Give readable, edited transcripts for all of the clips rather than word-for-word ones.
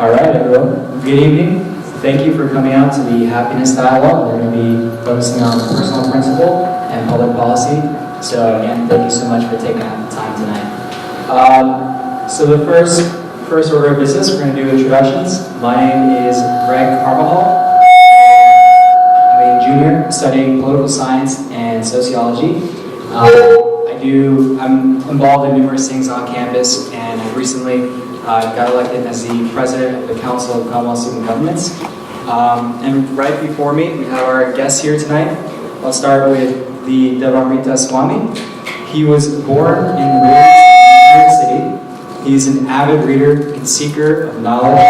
All right, everyone. Good evening. Thank you for coming out to the Happiness Dialogue. We're going to be focusing on personal principle and public policy. So again, thank you so much for taking out the time tonight. So the first order of business, we're going to do introductions. My name is Greg Carvajal. I'm a junior studying political science and sociology. I'm involved in numerous things on campus, and I recently got elected as the president of the Council of Commonwealth Student Governments. And right before me, we have our guests here tonight. I'll start with the Devamrita Swami. He was born and raised in New York City. He's an avid reader and seeker of knowledge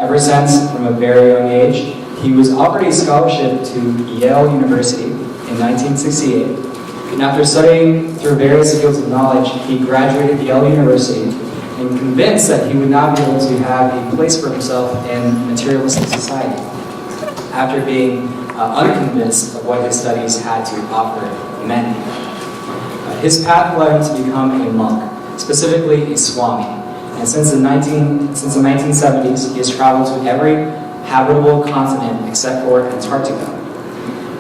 ever since from a very young age. He was offered a scholarship to Yale University in 1968. And after studying through various fields of knowledge, he graduated Yale University and convinced that he would not be able to have a place for himself in materialistic society, after being unconvinced of what his studies had to offer humanity. His path led him to become a monk, specifically a Swami. And since the 1970s, he has traveled to every habitable continent except for Antarctica.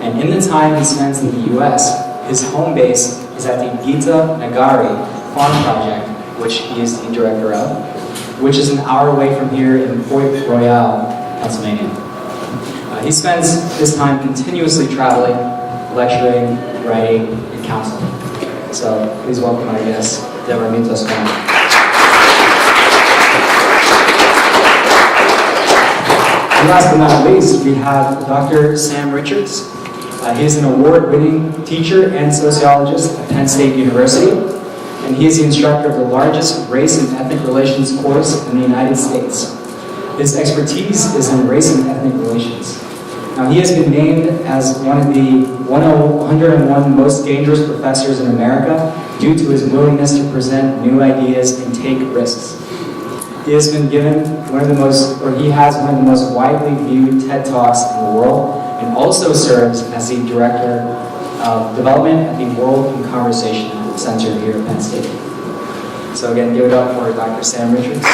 And in the time he spends in the US, his home base is at the Gita Nagari Farm Project, which he is the director of, which is an hour away from here in Port Royal, Pennsylvania. He spends his time continuously traveling, lecturing, writing, and counseling. So please welcome our guest, Devamrita Swami. And last but not least, we have Dr. Sam Richards. He is an award-winning teacher and sociologist at Penn State University, and he is the instructor of the largest race and ethnic relations course in the United States. His expertise is in race and ethnic relations. Now, he has been named as one of the 101 most dangerous professors in America due to his willingness to present new ideas and take risks. He has been given he has one of the most widely viewed TED Talks in the world, and also serves as the Director of Development at the World in Conversation Center here at Penn State. So again, give it up for Dr. Sam Richards.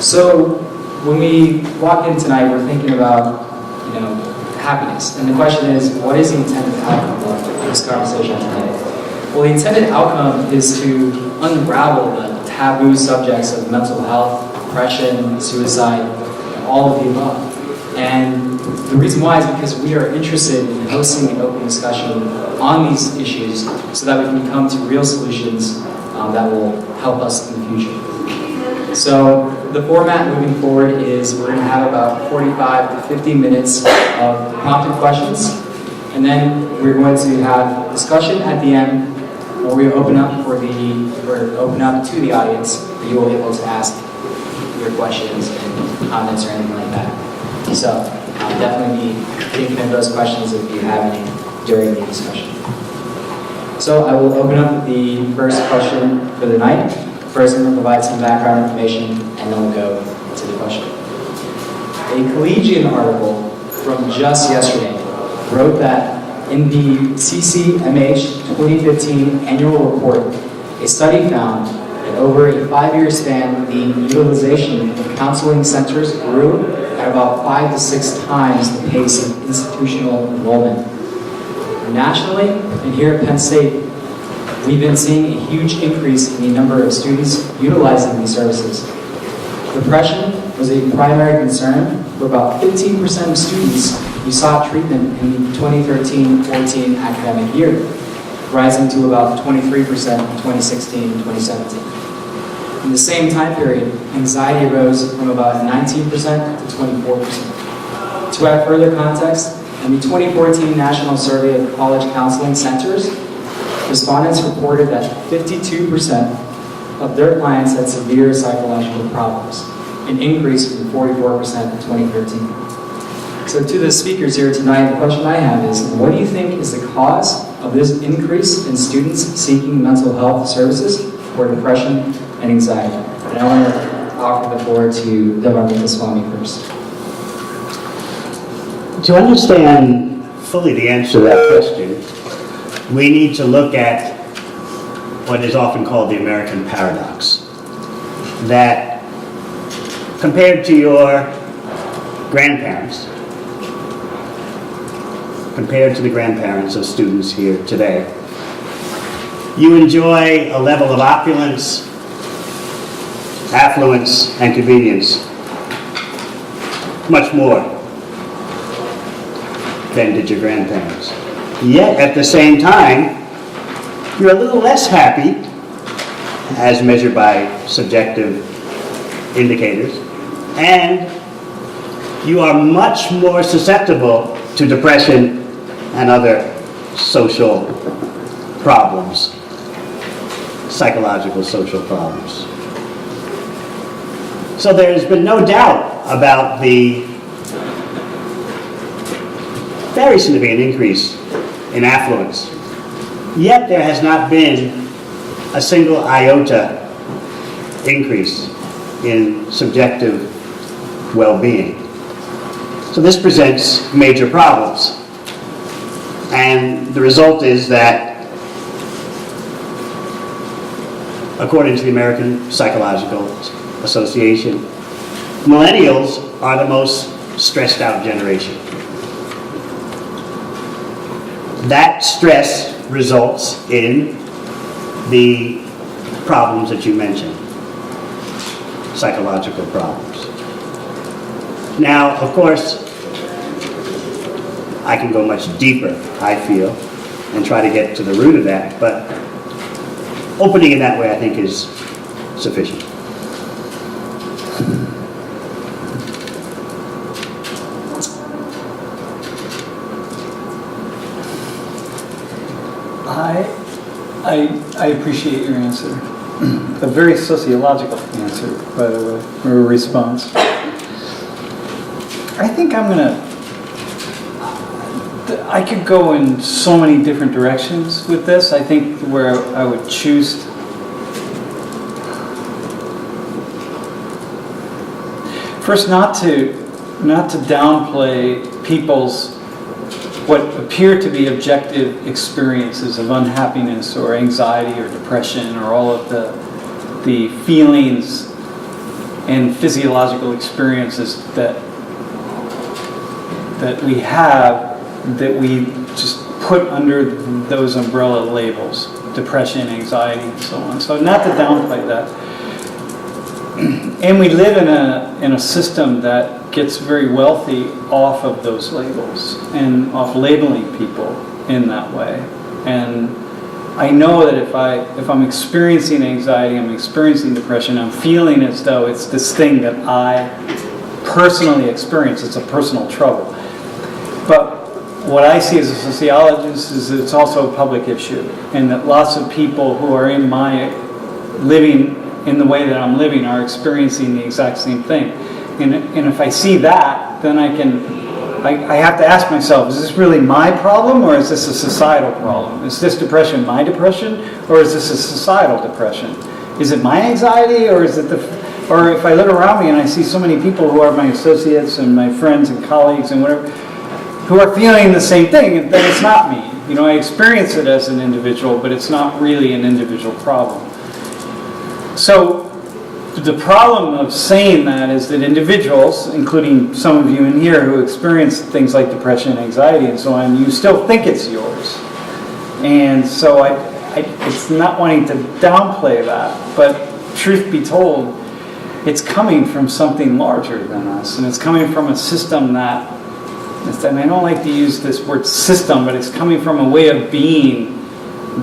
So when we walk in tonight, we're thinking about, happiness. And the question is, what is the intended outcome of this conversation tonight? Well, the intended outcome is to unravel the taboo subjects of mental health, depression, suicide, all of the above. And the reason why is because we are interested in hosting an open discussion on these issues so that we can come to real solutions that will help us in the future. So the format moving forward is we're going to have about 45 to 50 minutes of prompted questions, and then we're going to have discussion at the end where we open up to the audience, where you will be able to ask your questions and comments or anything like that. So I'll definitely be thinking of those questions if you have any during the discussion. So I will open up the first question for the night. First, I'm going to provide some background information, and then we'll go to the question. A Collegian article from just yesterday wrote that in the CCMH 2015 annual report, a study found that over a 5-year span, the utilization of counseling centers grew at about 5 to 6 times the pace of institutional enrollment. Nationally, and here at Penn State, we've been seeing a huge increase in the number of students utilizing these services. Depression was a primary concern for about 15% of students who sought treatment in the 2013-14 academic year, rising to about 23% in 2016-2017. In the same time period, anxiety rose from about 19% to 24%. To add further context, in the 2014 National Survey of College Counseling Centers, respondents reported that 52% of their clients had severe psychological problems, an increase from 44% in 2013. So to the speakers here tonight, the question I have is, what do you think is the cause of this increase in students seeking mental health services for depression and anxiety? And I want to offer the floor to Devamrita Swami first. To understand fully the answer to that question, we need to look at what is often called the American paradox. That compared to your grandparents, compared to the grandparents of students here today, you enjoy a level of opulence, affluence, and convenience much more than did your grandparents. Yet, at the same time, you're a little less happy, as measured by subjective indicators, and you are much more susceptible to depression and other social problems, psychological social problems. So there's been no doubt about the very significant increase in affluence. Yet there has not been a single iota increase in subjective well-being. So this presents major problems. And the result is that, according to the American Psychological Association, millennials are the most stressed out generation. That stress results in the problems that you mentioned, psychological problems. Now, of course, I can go much deeper, I feel, and try to get to the root of that, but opening in that way, I think, is sufficient. I appreciate your answer. A very sociological answer, by the way, or a response. I think I could go in so many different directions with this. I think where I would choose first not to downplay people's what appear to be objective experiences of unhappiness or anxiety or depression or all of the feelings and physiological experiences that we have, that we just put under those umbrella labels, depression, anxiety, and so on. So not to downplay that. And we live in a system that gets very wealthy off of those labels and off labeling people in that way. And I know that if I'm experiencing anxiety, I'm experiencing depression, I'm feeling as though it's this thing that I personally experience. It's a personal trouble. But what I see as a sociologist is that it's also a public issue, and that lots of people who are in my living in the way that I'm living are experiencing the exact same thing. And if I see that, then I have to ask myself, is this really my problem, or is this a societal problem? Is this depression my depression, or is this a societal depression? Is it my anxiety, or is it or if I look around me and I see so many people who are my associates and my friends and colleagues and whatever, who are feeling the same thing, then it's not me. You know, I experience it as an individual, but it's not really an individual problem. So the problem of saying that is that individuals, including some of you in here who experience things like depression, anxiety, and so on, you still think it's yours. And so it's not wanting to downplay that, but truth be told, it's coming from something larger than us, and it's coming from a system that, and I don't like to use this word system, but it's coming from a way of being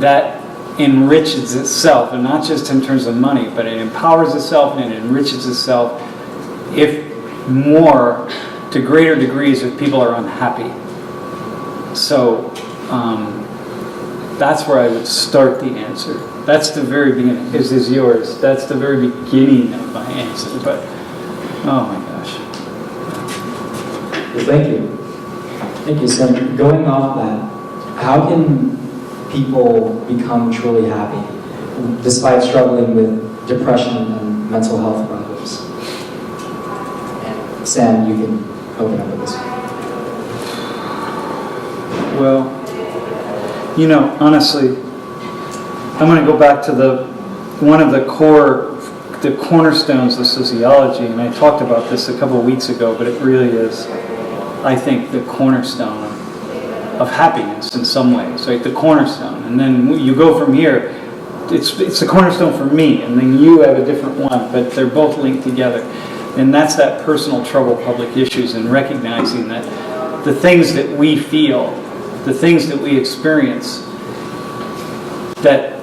that enriches itself, and not just in terms of money, but it empowers itself and it enriches itself, if more, to greater degrees if people are unhappy. So that's where I would start the answer. That's the very beginning. This is yours. That's the very beginning of my answer. But oh my gosh. Well, thank you. Thank you. So going off that, how can people become truly happy despite struggling with depression and mental health problems? And Sam, you can open up with this one. Well, you know, honestly, I'm going to go back to one of the cornerstones of sociology, and I talked about this a couple of weeks ago, but it really is, I think, the cornerstone of happiness in some ways, right? The cornerstone. And then you go from here, it's the cornerstone for me, and then you have a different one, but they're both linked together. And that's that personal trouble, public issues, and recognizing that the things that we feel, the things that we experience, that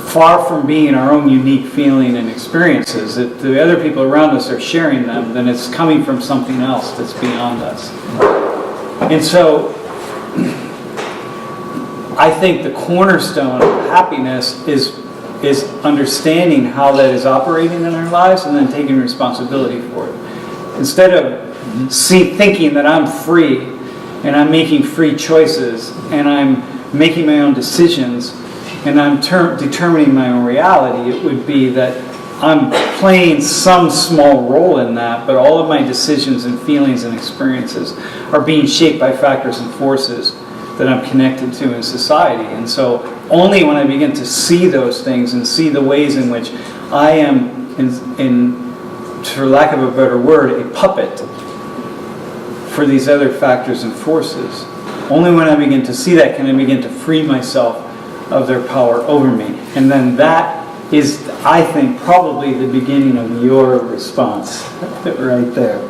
far from being our own unique feeling and experiences, that the other people around us are sharing them, then it's coming from something else that's beyond us. And so I think the cornerstone of happiness is understanding how that is operating in our lives and then taking responsibility for it. Instead of thinking that I'm free and I'm making free choices and I'm making my own decisions and I'm determining my own reality, it would be that I'm playing some small role in that, but all of my decisions and feelings and experiences are being shaped by factors and forces that I'm connected to in society. And so only when I begin to see those things and see the ways in which I am, for lack of a better word, a puppet for these other factors and forces, only when I begin to see that can I begin to free myself of their power over me. And then that is, I think, probably the beginning of your response right there.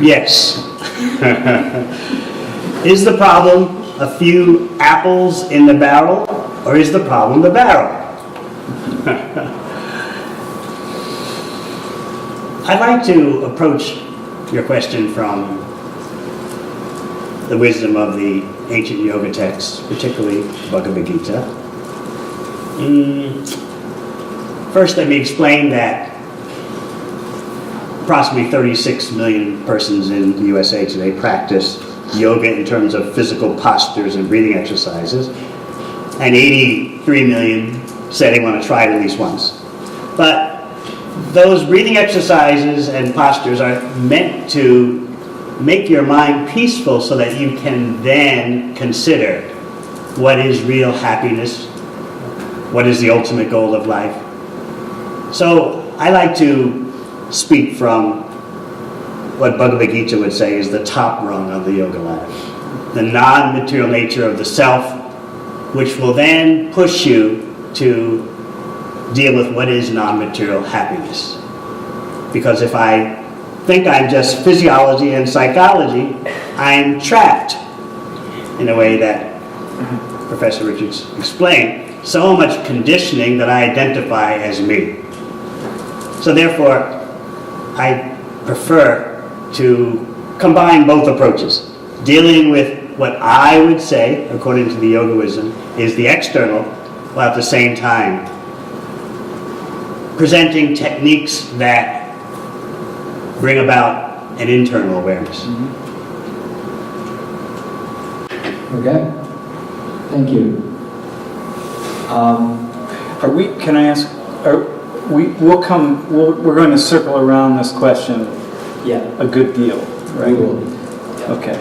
Yes. Is the problem a few apples in the barrel, or is the problem the barrel? I'd like to approach your question from the wisdom of the ancient yoga texts, particularly Bhagavad Gita. First, let me explain that approximately 36 million persons in the USA today practice yoga in terms of physical postures and breathing exercises, and 83 million say they want to try it at least once. But those breathing exercises and postures are meant to make your mind peaceful so that you can then consider what is real happiness, what is the ultimate goal of life. So I like to speak from what Bhagavad Gita would say is the top rung of the yoga ladder, the non-material nature of the self, which will then push you to deal with what is non-material happiness. Because if I think I'm just physiology and psychology, I'm trapped in a way that Professor Richards explained. So much conditioning that I identify as me. So therefore, I prefer to combine both approaches, dealing with what I would say, according to the yoga wisdom, is the external, while at the same time presenting techniques that bring about an internal awareness. Okay, thank you. Are we? Can I ask? We're going to circle around this question. Yeah, A good deal, right? we will. Okay.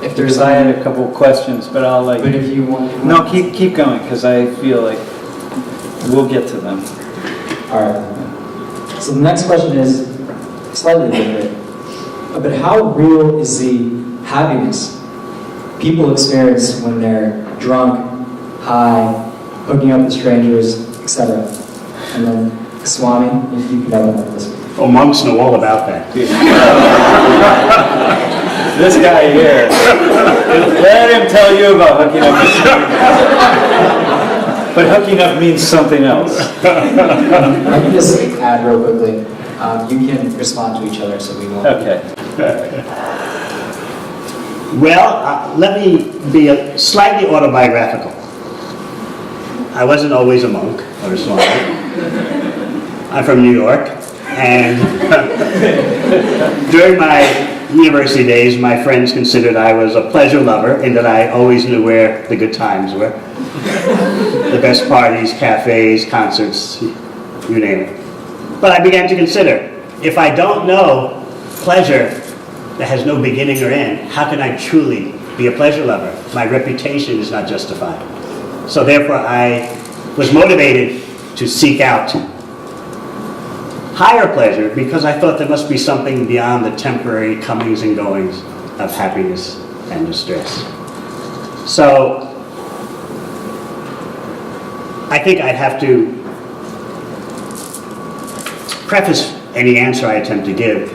If there's, I had a couple of questions, but I'll like. but if you want. No, keep going because I feel like we'll get to them. All right. So the next question is slightly different, but how real is the happiness people experience when they're drunk, high, hooking up with strangers, etc.? And then Swami, if you could help with this. Oh, monks know all about that. This guy here, let him tell you about hooking up with strangers. But hooking up means something else. I can just add real quickly. You can respond to each other, so we won't. Okay. Well, let me be slightly autobiographical. I wasn't always a monk or a swami. I'm from New York, and during my university days, my friends considered I was a pleasure lover in that I always knew where the good times were. The best parties, cafes, concerts, you name it. But I began to consider, if I don't know pleasure that has no beginning or end, how can I truly be a pleasure lover? My reputation is not justified. So therefore I was motivated to seek out higher pleasure because I thought there must be something beyond the temporary comings and goings of happiness and distress. So I think I'd have to preface any answer I attempt to give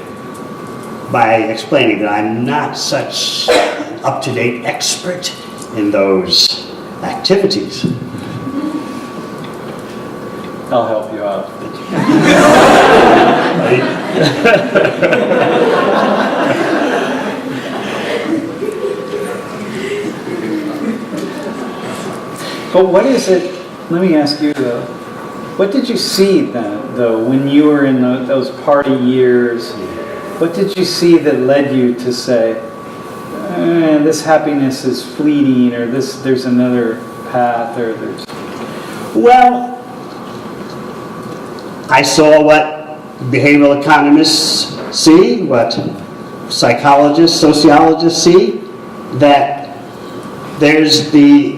by explaining that I'm not such an up-to-date expert in those activities. I'll help you out. But what is it, let me ask you though, what did you see then, though, when you were in those party years? What did you see that led you to say, this happiness is fleeting, or there's another path, or there's... Well, I saw what behavioral economists see, what psychologists, sociologists see, that there's the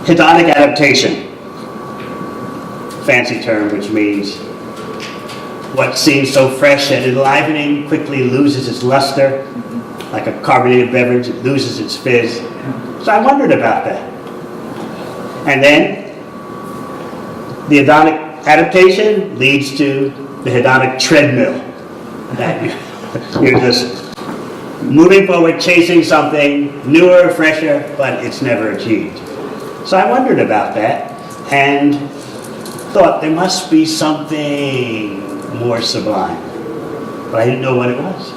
hedonic adaptation, fancy term, which means what seems so fresh and enlivening quickly loses its luster, like a carbonated beverage, it loses its fizz. So I wondered about that. And then the hedonic adaptation leads to the hedonic treadmill. That you're just moving forward, chasing something newer, fresher, but it's never achieved. So I wondered about that and thought there must be something more sublime, but I didn't know what it was.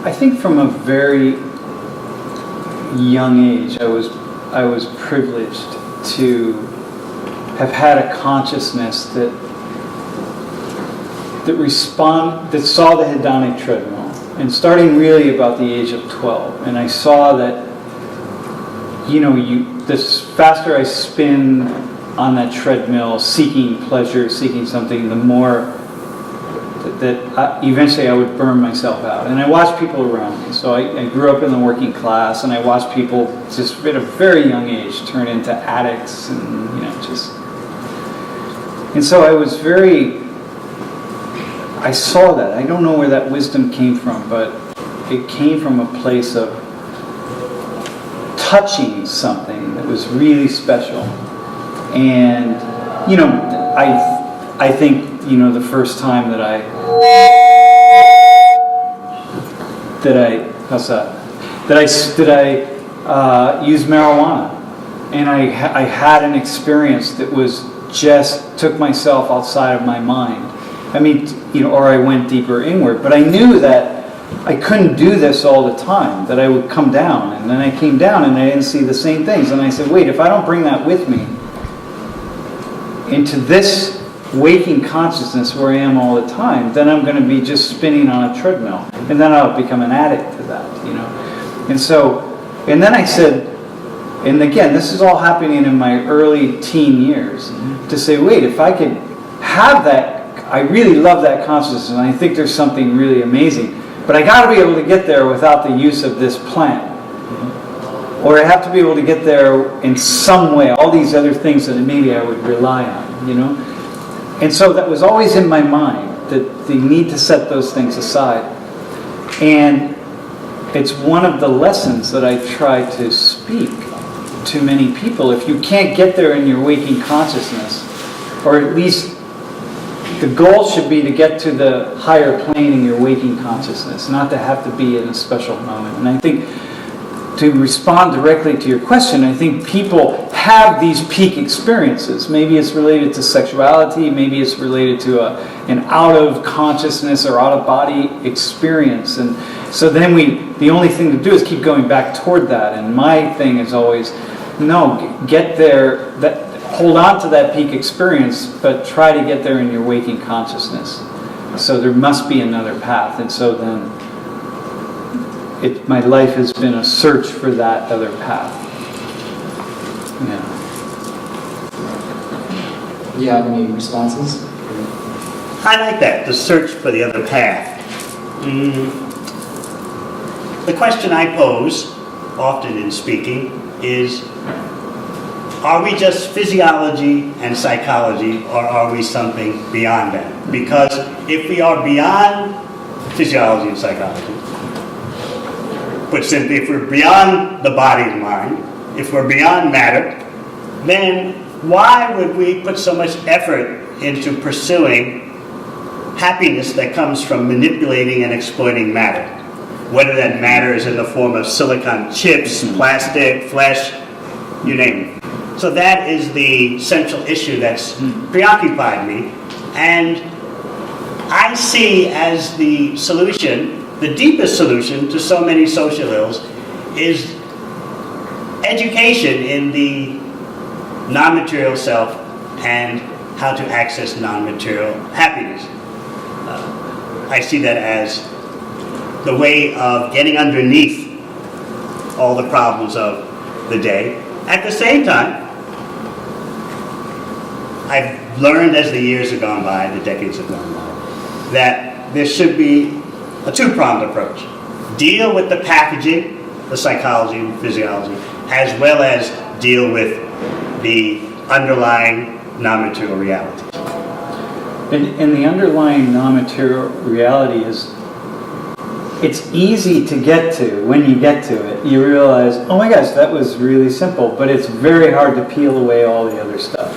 I think from a very young age, I was privileged to have had a consciousness that saw the hedonic treadmill, and starting really about the age of 12, and I saw that, the faster I spin on that treadmill, seeking pleasure, seeking something, the more that eventually I would burn myself out. And I watched people around me. So I grew up in the working class, and I watched people just at a very young age turn into addicts, and And so I saw that. I don't know where that wisdom came from, but it came from a place of touching something that was really special. And, I think, the first time that I used marijuana, and I had an experience that was just took myself outside of my mind. Or I went deeper inward. But I knew that I couldn't do this all the time, that I would come down. And then I came down and I didn't see the same things. And I said, wait, if I don't bring that with me into this waking consciousness where I am all the time, then I'm going to be just spinning on a treadmill. And then I'll become an addict to that, And then I said, and again, this is all happening in my early teen years, to say, wait, if I could have that, I really love that consciousness, and I think there's something really amazing, but I got to be able to get there without the use of this plant. Or I have to be able to get there in some way, all these other things that maybe I would rely on, And so that was always in my mind, that the need to set those things aside. And it's one of the lessons that I try to speak to many people. If you can't get there in your waking consciousness, or at least the goal should be to get to the higher plane in your waking consciousness, not to have to be in a special moment. And I think, to respond directly to your question, I think people have these peak experiences. Maybe it's related to sexuality, maybe it's related to an out-of-consciousness or out-of-body experience. And so then the only thing to do is keep going back toward that. And my thing is always, no, get there, hold on to that peak experience, but try to get there in your waking consciousness. So there must be another path. And so then my life has been a search for that other path. Yeah. Do you have any responses? I like that, the search for the other path. The question I pose, often in speaking, is, are we just physiology and psychology, or are we something beyond that? Because if we are beyond physiology and psychology, put simply, if we're beyond the body and mind, if we're beyond matter, then why would we put so much effort into pursuing happiness that comes from manipulating and exploiting matter? Whether that matter is in the form of silicon chips, plastic, flesh, you name it. So that is the central issue that's preoccupied me. And I see as the solution, the deepest solution to so many social ills, is education in the non-material self and how to access non-material happiness. I see that as the way of getting underneath all the problems of the day. At the same time, I've learned as the years have gone by, the decades have gone by, that there should be a two-pronged approach. Deal with the packaging, the psychology and physiology, as well as deal with the underlying non-material reality. And the underlying non-material reality is, it's easy to get to. When you get to it, you realize, oh my gosh, that was really simple, but it's very hard to peel away all the other stuff.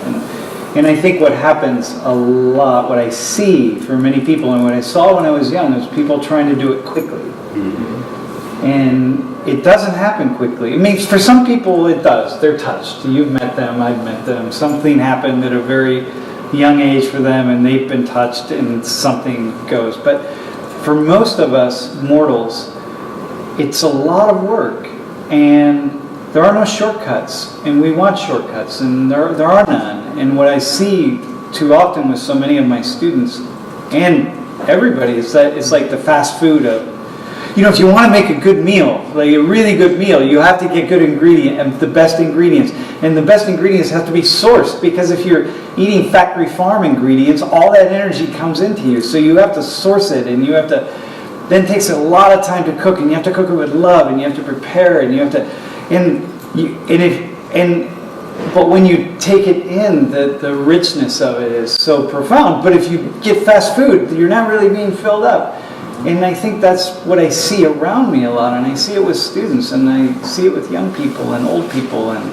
And I think what happens a lot, what I see for many people, and what I saw when I was young, is people trying to do it quickly. And it doesn't happen quickly. I mean, for some people it does. They're touched. You've met them, I've met them. Something happened at a very young age for them, and they've been touched, and something goes. But for most of us mortals, it's a lot of work, and there are no shortcuts, and we want shortcuts, and there are none. And what I see too often with so many of my students, and everybody, is that it's like the fast food of, if you want to make a good meal, like a really good meal, you have to get good ingredient and the best ingredients. And the best ingredients have to be sourced, because if you're eating factory farm ingredients, all that energy comes into you. So you have to source it, and you have to, then it takes a lot of time to cook, and you have to cook it with love, and you have to prepare it, and you have to, but when you take it in, the richness of it is so profound. But if you get fast food, you're not really being filled up. And I think that's what I see around me a lot, and I see it with students, and I see it with young people and old people, and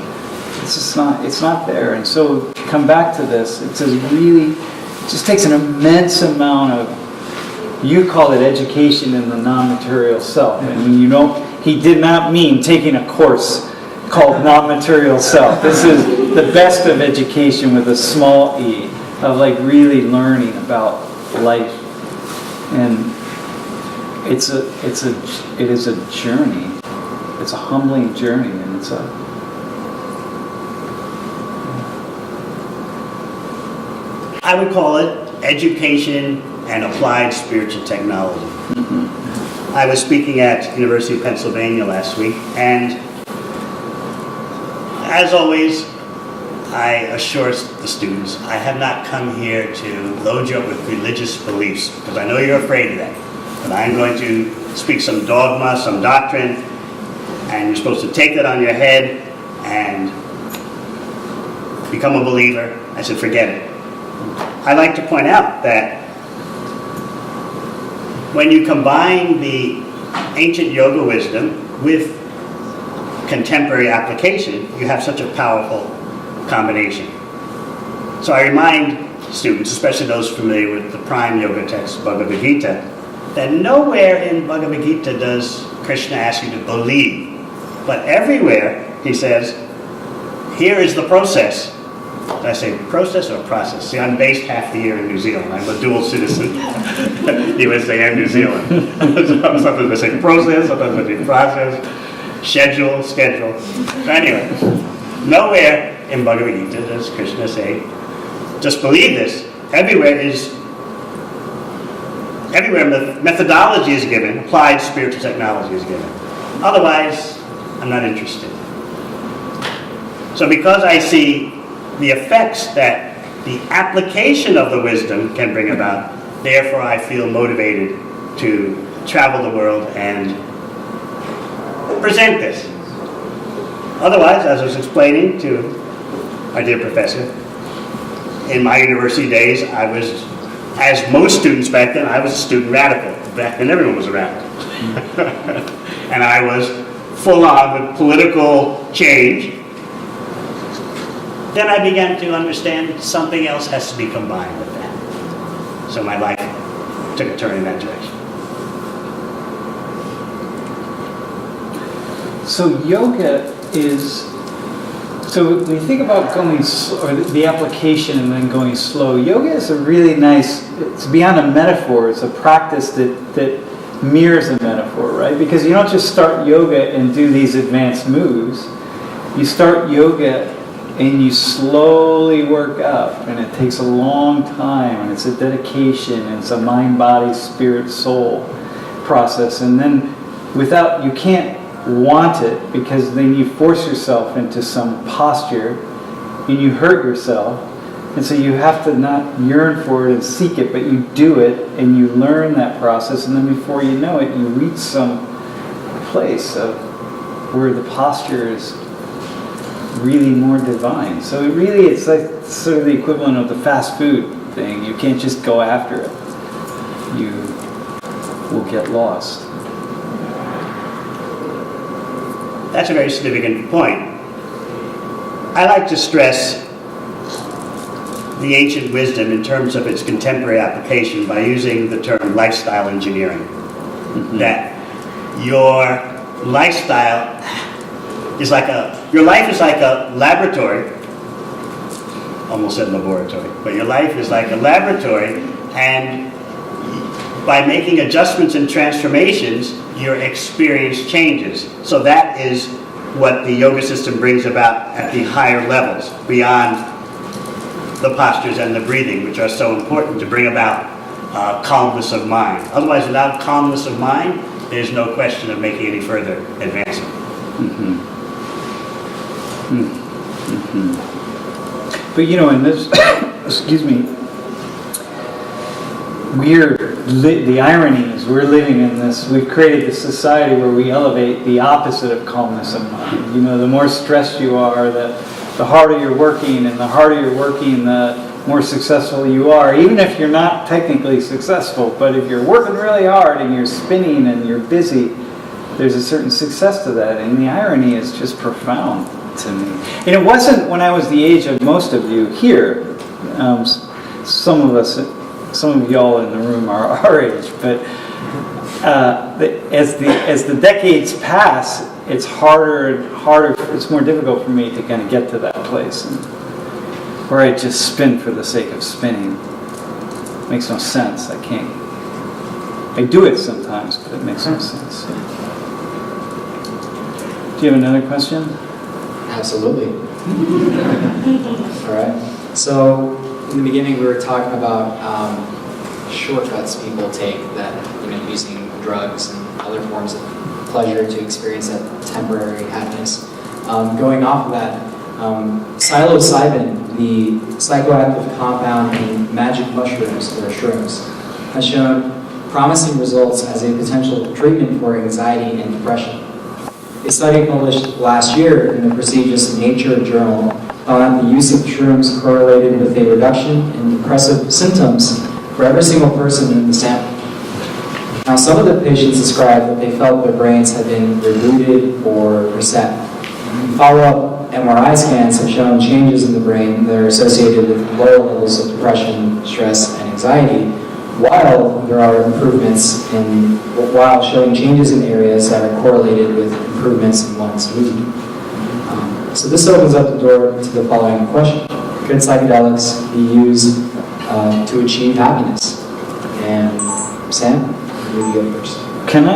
it's just not there. And so to come back to this, it just takes an immense amount of, you call it education in the non-material self, and he did not mean taking a course called non-material self. This is the best of education with a small e, of like really learning about life. And it is a journey. It's a humbling journey, and it's I would call it education and applied spiritual technology. I was speaking at University of Pennsylvania last week, and as always, I assure the students, I have not come here to load you up with religious beliefs, because I know you're afraid of that. But I'm going to speak some dogma, some doctrine, and you're supposed to take that on your head and become a believer. I said, forget it. I like to point out that when you combine the ancient yoga wisdom with contemporary application, you have such a powerful combination. So I remind students, especially those familiar with the prime yoga text, Bhagavad Gita, that nowhere in Bhagavad Gita does Krishna ask you to believe, but everywhere he says, here is the process. Did I say process or process? See, I'm based half the year in New Zealand. I'm a dual citizen, USA and New Zealand. Sometimes I say process, sometimes I say process, schedule. So anyway, nowhere in Bhagavad Gita does Krishna say, just believe this. Everywhere methodology is given, applied spiritual technology is given. Otherwise, I'm not interested. So because I see the effects that the application of the wisdom can bring about. Therefore, I feel motivated to travel the world and present this. Otherwise, as I was explaining to our dear professor, in my university days, I was, as most students back then, I was a student radical. Back then, everyone was a radical. And I was full on with political change. Then I began to understand something else has to be combined with that. So my life took a turn in that direction. So yoga is, so when you think about going, or the application and then going slow, yoga is a really nice, it's beyond a metaphor, it's a practice that mirrors a metaphor, right? Because you don't just start yoga and do these advanced moves. You start yoga and you slowly work up, and it takes a long time, and it's a dedication, and it's a mind, body, spirit, soul process. And then without, you can't want it, because then you force yourself into some posture and you hurt yourself, and so you have to not yearn for it and seek it, but you do it and you learn that process, and then before you know it, you reach some place of where the posture is really more divine. So it really, it's like sort of the equivalent of the fast food thing. You can't just go after it. You will get lost. That's a very significant point. I like to stress the ancient wisdom in terms of its contemporary application by using the term lifestyle engineering. Mm-hmm. That your lifestyle is like your life is like a laboratory. Almost said laboratory, but your life is like a laboratory, and by making adjustments and transformations, your experience changes. So that is what the yoga system brings about at the higher levels, beyond the postures and the breathing, which are so important to bring about calmness of mind. Otherwise, without calmness of mind, there's no question of making any further advancement. Mm-hmm. Mm-hmm. But you know, in this, excuse me, the irony is we're living in this, we've created this society where we elevate the opposite of calmness of mind. You know, the more stressed you are, the harder you're working, and the harder you're working, the more successful you are, even if you're not technically successful. But if you're working really hard and you're spinning and you're busy, there's a certain success to that. And the irony is just profound to me. And it wasn't when I was the age of most of you here. Some of y'all in the room are our age, but as the decades pass, it's harder and harder. It's more difficult for me to kind of get to that place, where I just spin for the sake of spinning. It makes no sense. I can't. I do it sometimes, but it makes no sense. Do you have another question? Absolutely. All right. So in the beginning, we were talking about shortcuts people take, that, you know, using drugs and other forms of pleasure to experience that temporary happiness. Going off of that, psilocybin, the psychoactive compound in magic mushrooms, or shrooms, has shown promising results as a potential treatment for anxiety and depression. A study published last year in the prestigious Nature journal found that the use of shrooms correlated with a reduction in depressive symptoms for every single person in the sample. Now, some of the patients described that they felt their brains had been rebooted or reset. Follow-up MRI scans have shown changes in the brain that are associated with lower levels of depression, stress, and anxiety, while there are improvements while showing changes in areas that are correlated with improvements in one's mood. So this opens up the door to the following question: could psychedelics be used to achieve happiness? And Sam, you go first. Can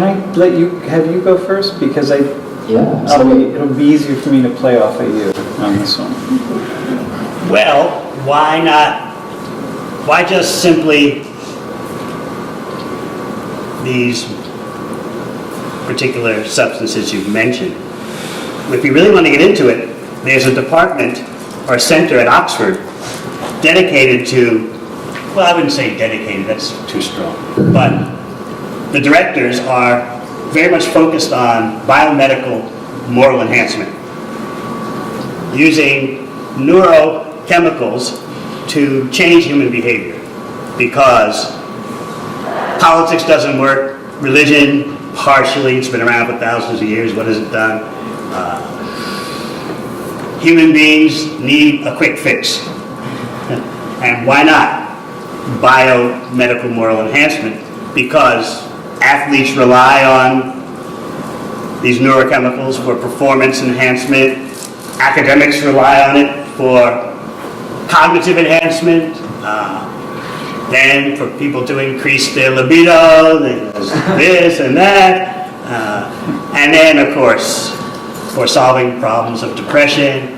I let you have you go first, because it'll be easier for me to play off of you on this one. Well, why not? Why just simply these particular substances you've mentioned? If you really want to get into it, there's a department or center at Oxford dedicated to, well, I wouldn't say dedicated, that's too strong, but the directors are very much focused on biomedical moral enhancement, using neurochemicals to change human behavior, because politics doesn't work, religion partially, it's been around for thousands of years, what has it done? Human beings need a quick fix. And why not biomedical moral enhancement? Because athletes rely on these neurochemicals for performance enhancement. Academics rely on it for cognitive enhancement. Then for people to increase their libido, there's this and that. And then, of course, for solving problems of depression.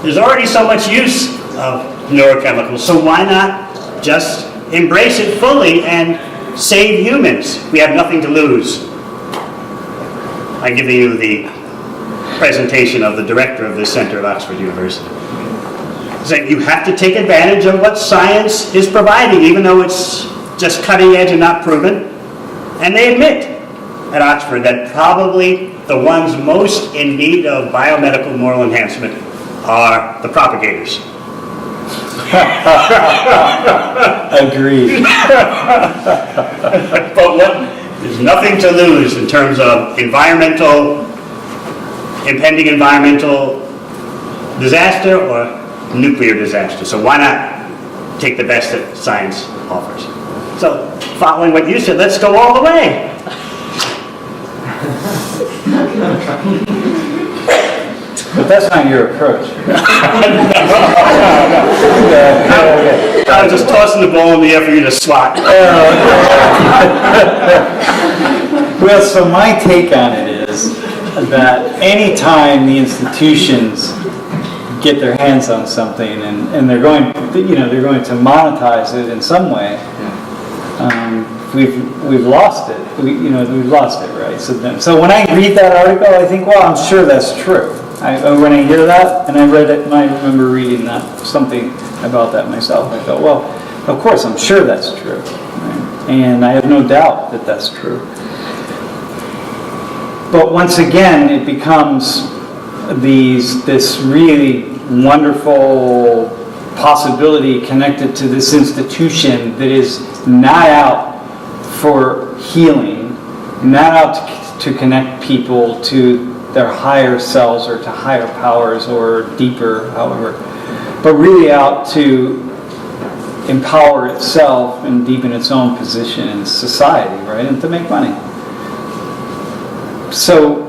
There's already so much use of neurochemicals, so why not just embrace it fully and save humans? We have nothing to lose. I'm giving you the presentation of the director of this center at Oxford University. So you have to take advantage of what science is providing, even though it's just cutting edge and not proven. And they admit at Oxford that probably the ones most in need of biomedical moral enhancement are the propagators. Agreed. But there's nothing to lose in terms of impending environmental disaster or nuclear disaster. So why not take the best that science offers? So following what you said, let's go all the way. But that's not your approach. I'm just tossing the ball in the air for you to swat. Well, so my take on it is that any time the institutions get their hands on something and they're going to monetize it in some way, we've lost it. We've lost it, right? So when I read that article, I think, well, I'm sure that's true. When I hear that, and I read it, and I remember reading something about that myself, I thought, well, of course, I'm sure that's true, right? And I have no doubt that that's true. But once again, it becomes this really wonderful possibility connected to this institution that is not out for healing, not out to connect people to their higher selves or to higher powers or deeper, however, but really out to empower itself and deepen its own position in society, right, and to make money. So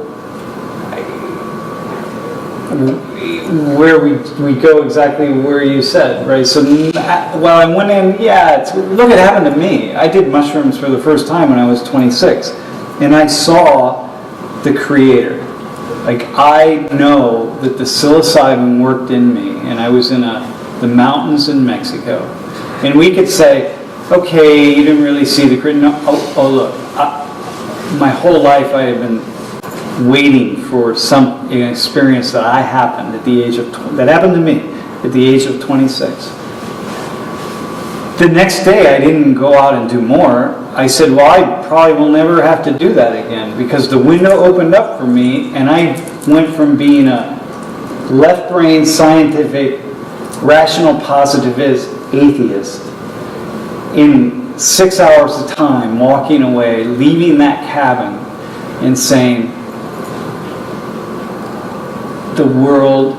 where we go exactly where you said, right? So while I'm wondering, look, it happened to me. I did mushrooms for the first time when I was 26, and I saw the Creator. Like, I know that the psilocybin worked in me, and I was in the mountains in Mexico, and we could say, okay, you didn't really see the Creator. No, look, my whole life I have been waiting for some experience that happened to me at the age of 26. The next day I didn't go out and do more. I said, well, I probably will never have to do that again, because the window opened up for me, and I went from being a left-brain scientific rational positivist atheist in 6 hours of time, walking away, leaving that cabin and saying, the world,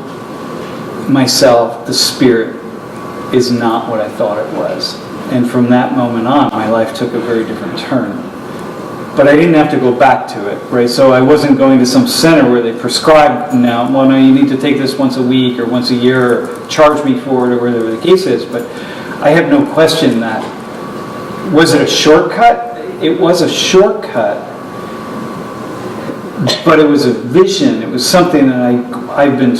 myself, the spirit, is not what I thought it was. And from that moment on, my life took a very different turn. But I didn't have to go back to it, right? So I wasn't going to some center where they prescribed, now, well, no, you need to take this once a week or once a year, or charge me for it, or whatever the case is. But I have no question that, was it a shortcut? It was a shortcut. But it was a vision. It was something that I've been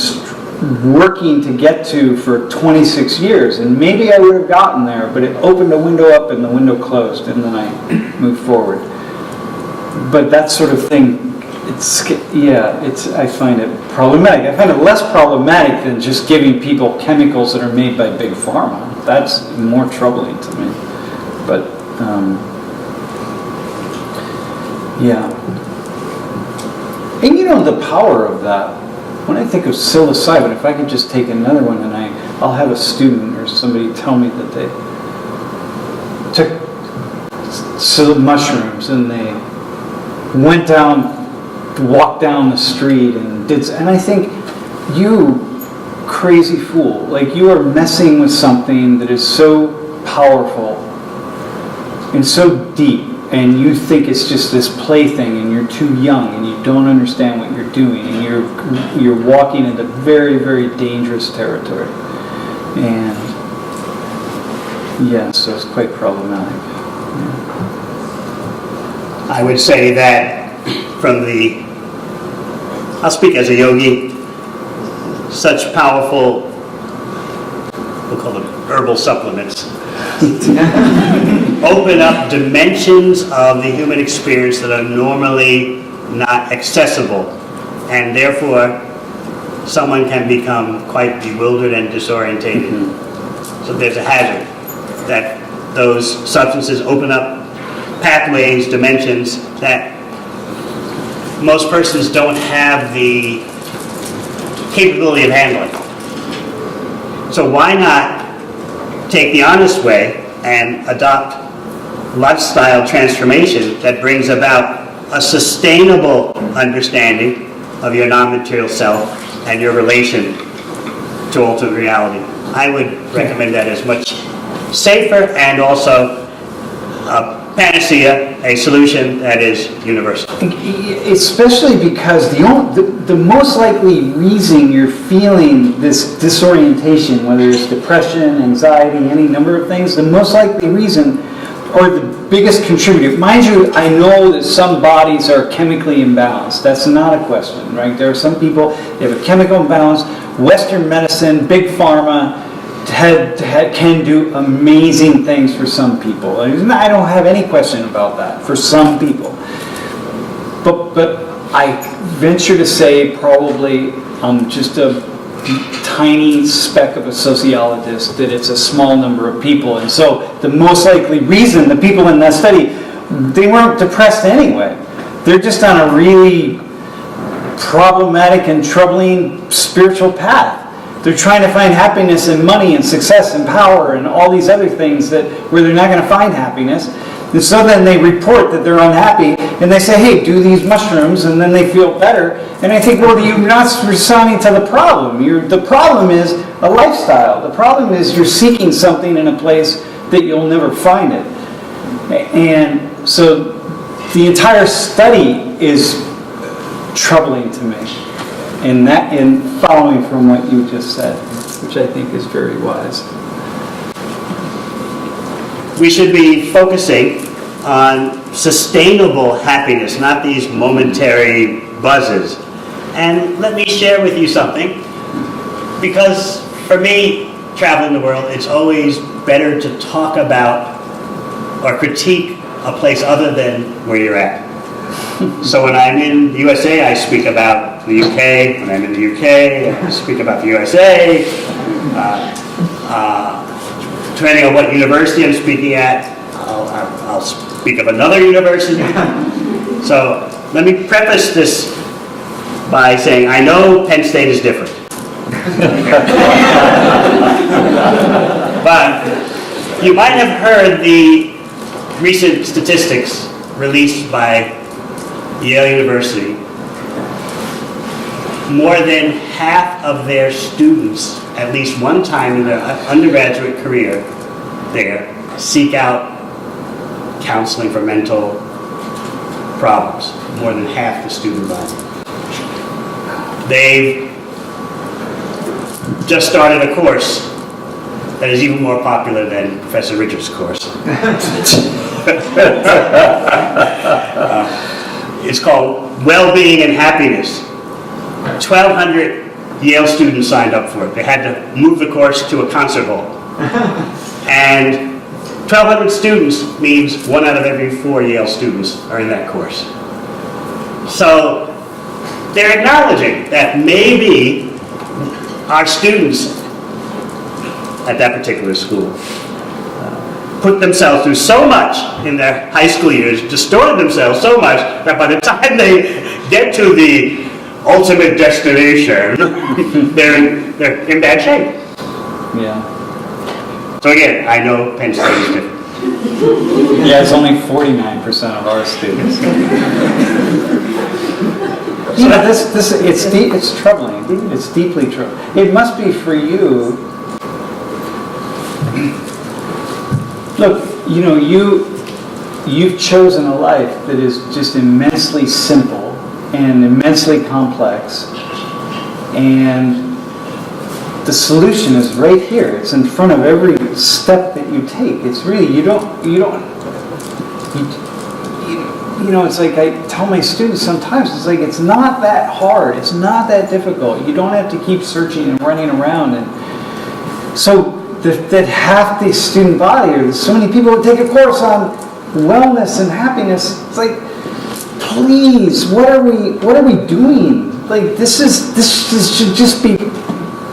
working to get to for 26 years. And maybe I would have gotten there, but it opened a window up and the window closed, and then I moved forward. But that sort of thing I find it problematic. I find it less problematic than just giving people chemicals that are made by big pharma. That's more troubling to me. But yeah. And you know, the power of that, when I think of psilocybin, if I could just take another one and I'll have a student or somebody tell me that they took mushrooms and they walked down the street and I think, you crazy fool, like you are messing with something that is so powerful and so deep, and you think it's just this plaything, and you're too young and you don't understand what you're doing, and you're walking into very, very dangerous territory. And yeah, so it's quite problematic. Yeah. I would say that I'll speak as a yogi, such powerful, we'll call them herbal supplements, open up dimensions of the human experience that are normally not accessible, and therefore someone can become quite bewildered and disorientated. Mm-hmm. So there's a hazard that those substances open up pathways, dimensions that most persons don't have the capability of handling. So why not take the honest way and adopt lifestyle transformation that brings about a sustainable understanding of your non-material self and your relation to ultimate reality. I would recommend that as much safer and also a panacea, a solution that is universal. Especially because the most likely reason you're feeling this disorientation, whether it's depression, anxiety, any number of things, the most likely reason, or the biggest contributor, mind you, I know that some bodies are chemically imbalanced. That's not a question, right? There are some people, they have a chemical imbalance. Western medicine, big pharma, can do amazing things for some people. I don't have any question about that for some people. But I venture to say probably I'm just a tiny speck of a sociologist, that it's a small number of people. And so the most likely reason the people in that study, they weren't depressed anyway. They're just on a really problematic and troubling spiritual path. They're trying to find happiness and money and success and power and all these other things where they're not going to find happiness. And so then they report that they're unhappy, and they say, hey, do these mushrooms, and then they feel better. And I think, well, you're not responding to the problem. The problem is a lifestyle. The problem is you're seeking something in a place that you'll never find it. And so the entire study is troubling to me. In following from what you just said, which I think is very wise. We should be focusing on sustainable happiness, not these momentary buzzes. And let me share with you something, because for me, traveling the world, it's always better to talk about or critique a place other than where you're at. So when I'm in the USA, I speak about the UK. When I'm in the UK, I speak about the USA. Depending on what university I'm speaking at, I'll speak of another university. So let me preface this by saying I know Penn State is different. But you might have heard the recent statistics released by Yale University. More than half of their students, at least one time in their undergraduate career there, seek out counseling for mental problems. More than half the student body. They've just started a course that is even more popular than Professor Richard's course. It's called Well-Being and Happiness. 1,200 Yale students signed up for it. They had to move the course to a concert hall. And 1,200 students means 1 out of every 4 Yale students are in that course. So they're acknowledging that maybe our students at that particular school put themselves through so much in their high school years, distorted themselves so much that by the time they get to the ultimate destination, they're in bad shape. Yeah. So again, I know Penn State is different. Yeah, it's only 49% of our students. You know, it's troubling. It's deeply troubling. It must be for you. Look, you know, you've chosen a life that is just immensely simple and immensely complex, and the solution is right here. It's in front of every step that you take. It's really, you know, it's like I tell my students sometimes, it's like, it's not that hard. It's not that difficult. You don't have to keep searching and running around. And so that half the student body, or so many people would take a course on wellness and happiness. It's like, please, what are we doing? Like, this should just be,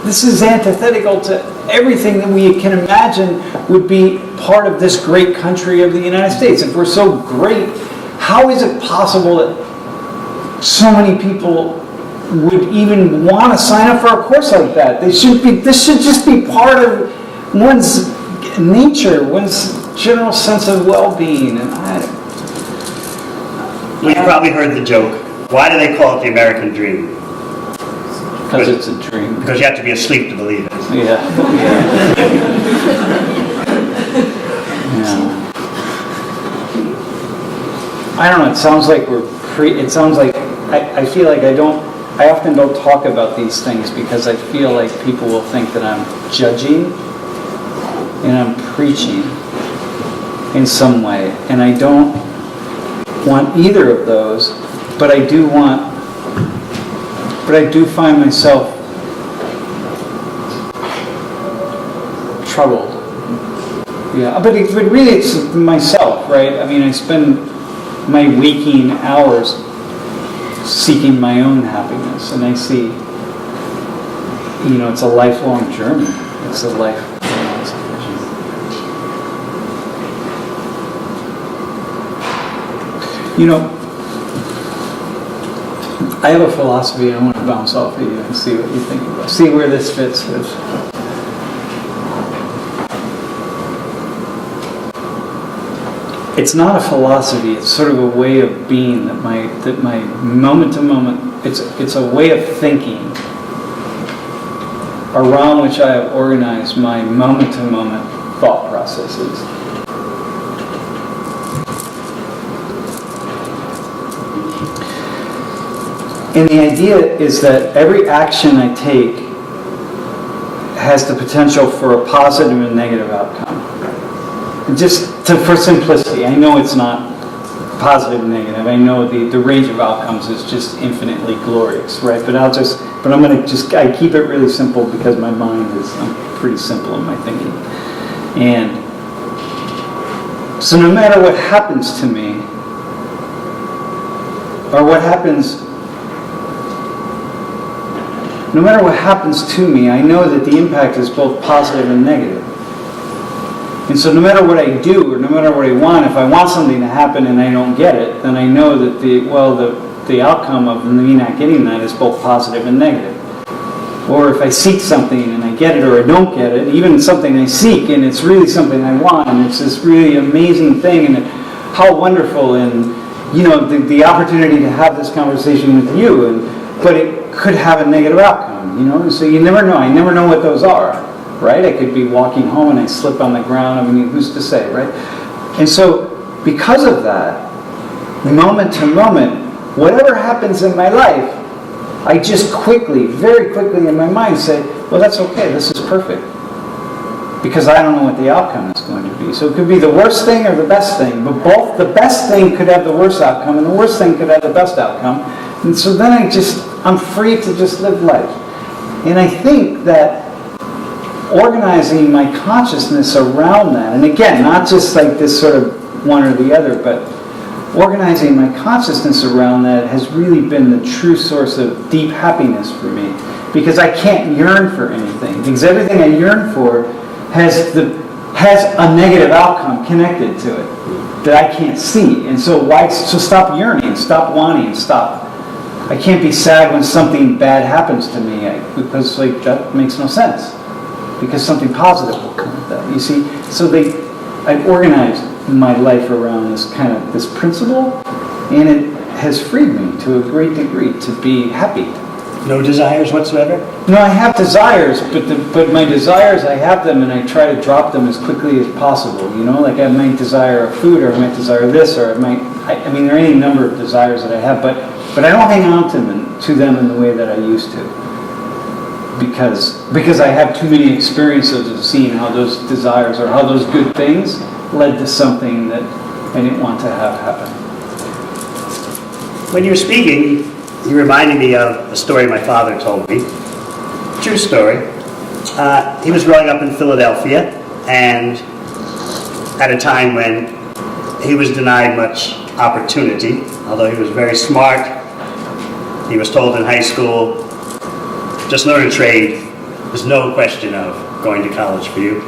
this is antithetical to everything that we can imagine would be part of this great country of the United States. If we're so great, how is it possible that so many people would even want to sign up for a course like that? This should just be part of one's nature, one's general sense of well-being. And You've probably heard the joke. Why do they call it the American dream? Because it's a dream. Because you have to be asleep to believe it. Yeah. I don't know, it sounds like I feel like I often don't talk about these things because I feel like people will think that I'm judging and I'm preaching in some way. And I don't want either of those, but I do find myself troubled. Yeah, but really it's myself, right? I mean, I spend my waking hours seeking my own happiness, and I see, you know, it's a lifelong journey. It's a lifelong journey. You know, I have a philosophy I want to bounce off of you and see what you think about. See where this fits with. It's not a philosophy. It's sort of a way of being that my moment to moment. It's a way of thinking around which I have organized my moment to moment thought processes. And the idea is that every action I take has the potential for a positive and negative outcome. For simplicity, I know it's not positive and negative. I know the range of outcomes is just infinitely glorious, right? But I keep it really simple because I'm pretty simple in my thinking. And so no matter what happens to me, no matter what happens to me, I know that the impact is both positive and negative. And so no matter what I do, or no matter what I want, if I want something to happen and I don't get it, then I know that the outcome of me not getting that is both positive and negative. Or if I seek something and I get it or I don't get it, even something I seek and it's really something I want and it's this really amazing thing and how wonderful, and you know, the opportunity to have this conversation with you, but it could have a negative outcome, you know, and so you never know. I never know what those are. Right? I could be walking home and I slip on the ground. I mean, who's to say, right? And so, because of that, moment to moment, whatever happens in my life, I just very quickly in my mind say, well, that's okay, this is perfect. Because I don't know what the outcome is going to be. So it could be the worst thing or the best thing, but both the best thing could have the worst outcome and the worst thing could have the best outcome. And so then I'm free to just live life. And I think that organizing my consciousness around that, and again, not just like this sort of one or the other, but organizing my consciousness around that has really been the true source of deep happiness for me. Because I can't yearn for anything. Because everything I yearn for has a negative outcome connected to it that I can't see. And so stop yearning, stop wanting, stop. I can't be sad when something bad happens to me because that makes no sense. Because something positive will come with that. You see, so I've organized my life around this this principle, and it has freed me to a great degree to be happy. No desires whatsoever? No, I have desires, but my desires, I have them, and I try to drop them as quickly as possible. Like I might desire food, or I might desire this, or there are any number of desires that I have, but I don't hang on to them in the way that I used to. Because I have too many experiences of seeing how those desires or how those good things led to something that I didn't want to have happen. When you were speaking, you reminded me of a story my father told me. True story. He was growing up in Philadelphia, and at a time when he was denied much opportunity, although he was very smart. He was told in high school, just learn a trade. There's no question of going to college for you.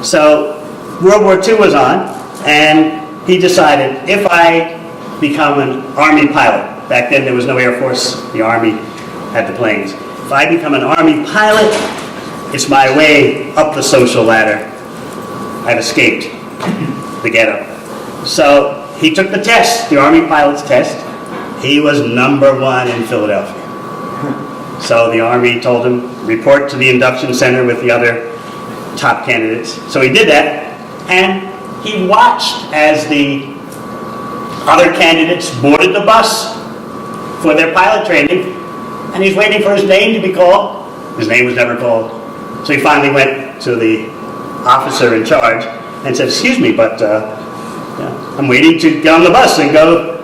So World War II was on, and he decided, if I become an Army pilot, back then there was no Air Force, the Army had the planes. If I become an Army pilot, it's my way up the social ladder. I've escaped the ghetto. So he took the test, the Army pilot's test. He was #1 in Philadelphia. So the Army told him, report to the induction center with the other top candidates. So he did that, and he watched as the other candidates boarded the bus for their pilot training, and he's waiting for his name to be called. His name was never called. So he finally went to the officer in charge and said, excuse me, but I'm waiting to get on the bus and go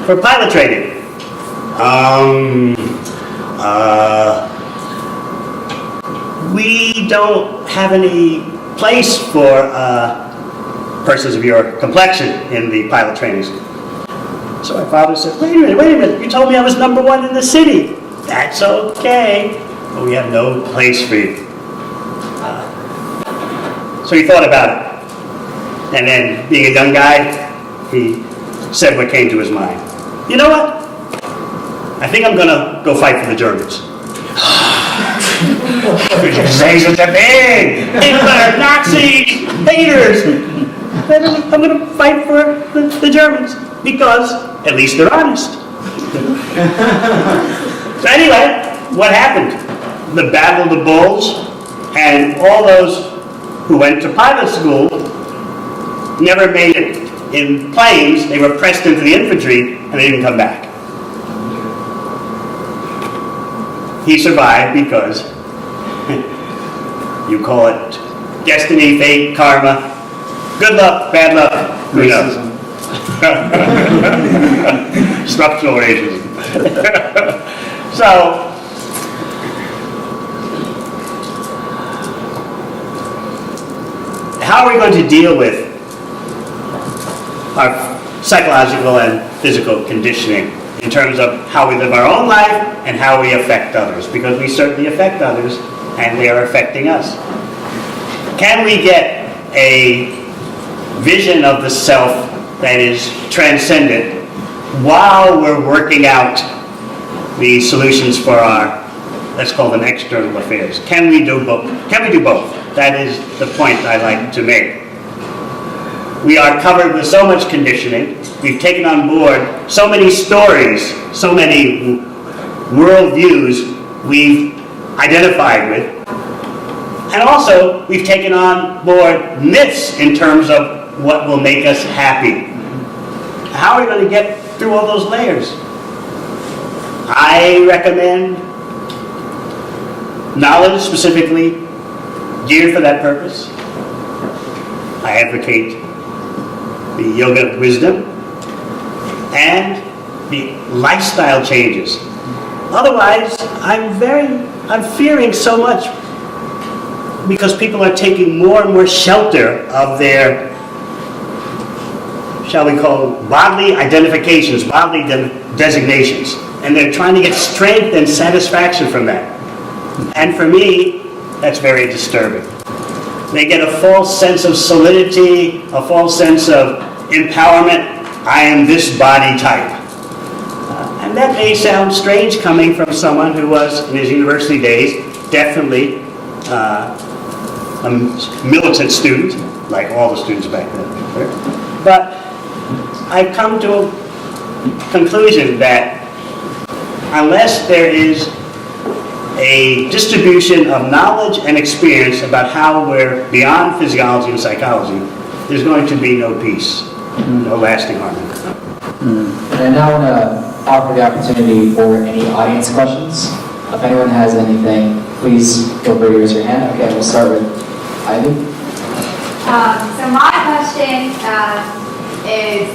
for pilot training. We don't have any place for persons of your complexion in the pilot training school. So my father said, wait a minute, you told me I was #1 in the city. That's okay, but we have no place for you. So he thought about it. And then, being a young guy, he said what came to his mind. You know what? I think I'm going to go fight for the Germans. Could you say such a thing? Hitler, Nazis, haters. I'm going to fight for the Germans because at least they're honest. So anyway, what happened? The Battle of the Bulge, and all those who went to pilot school never made it in planes. They were pressed into the infantry and they didn't come back. He survived because you call it destiny, fate, karma, good luck, bad luck, who knows? Structural racism. So, how are we going to deal with our psychological and physical conditioning in terms of how we live our own life and how we affect others? Because we certainly affect others, and they are affecting us. Can we get a vision of the self that is transcendent while we're working out the solutions for our, let's call them external affairs? Can we do both? Can we do both? That is the point I like to make. We are covered with so much conditioning. We've taken on board so many stories, so many worldviews we've identified with. And also, we've taken on board myths in terms of what will make us happy. How are we going to get through all those layers? I recommend knowledge specifically geared for that purpose. I advocate the yoga of wisdom and the lifestyle changes. Otherwise, I'm fearing so much because people are taking more and more shelter of their shall we call, bodily identifications, bodily designations. And they're trying to get strength and satisfaction from that. And for me, that's very disturbing. They get a false sense of solidity, a false sense of empowerment. I am this body type. And that may sound strange coming from someone who was, in his university days, definitely a militant student, like all the students back then. But I've come to a conclusion that unless there is a distribution of knowledge and experience about how we're beyond physiology and psychology, there's going to be no peace, no lasting harmony. And I now want to offer the opportunity for any audience questions. If anyone has anything, please feel free to raise your hand. Okay, we'll start with Ivy. So my question is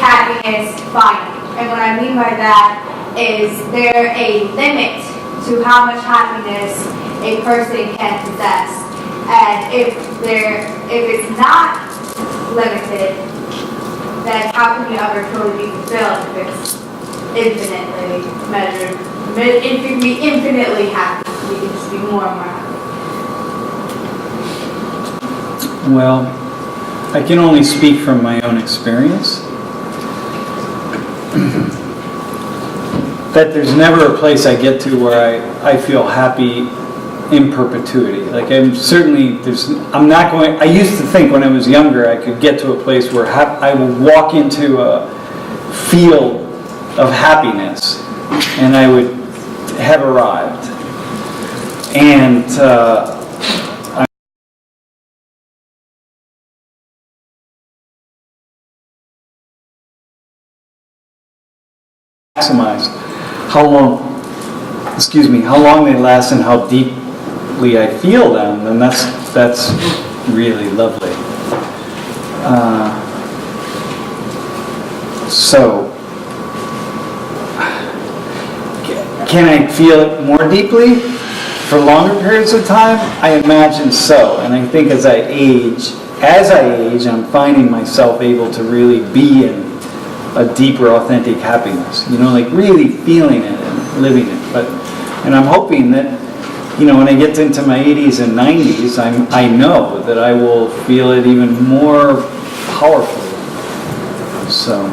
happiness finite? And what I mean by that is there a limit to how much happiness a person can possess? And if it's not limited, then how can you ever truly be fulfilled if it's infinitely measured, infinitely happy? You can just be more and more happy. Well, I can only speak from my own experience. That there's never a place I get to where I feel happy in perpetuity. Like I'm not going, I used to think when I was younger I could get to a place where I would walk into a field of happiness and I would have arrived. And maximized how long they last and how deeply I feel them, and that's really lovely. So, can I feel it more deeply for longer periods of time? I imagine so, and I think as I age, I'm finding myself able to really be in a deeper, authentic happiness. Like really feeling it and living it. And I'm hoping that, when I get into my 80s and 90s, I know that I will feel it even more powerfully. So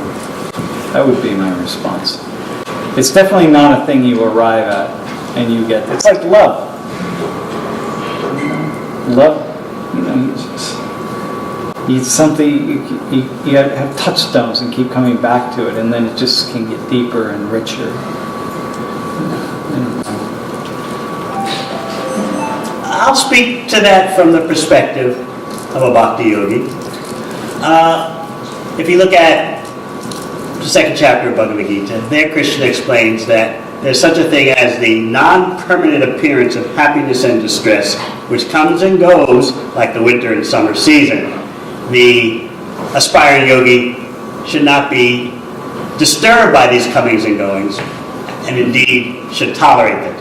that would be my response. It's definitely not a thing you arrive at and you get. It's like love. Love, it's something you have touchstones and keep coming back to it, and then it just can get deeper and richer. I'll speak to that from the perspective of a bhakti yogi. If you look at the second chapter of Bhagavad Gita, there Krishna explains that there's such a thing as the non-permanent appearance of happiness and distress, which comes and goes like the winter and summer season. The aspiring yogi should not be disturbed by these comings and goings, and indeed should tolerate them.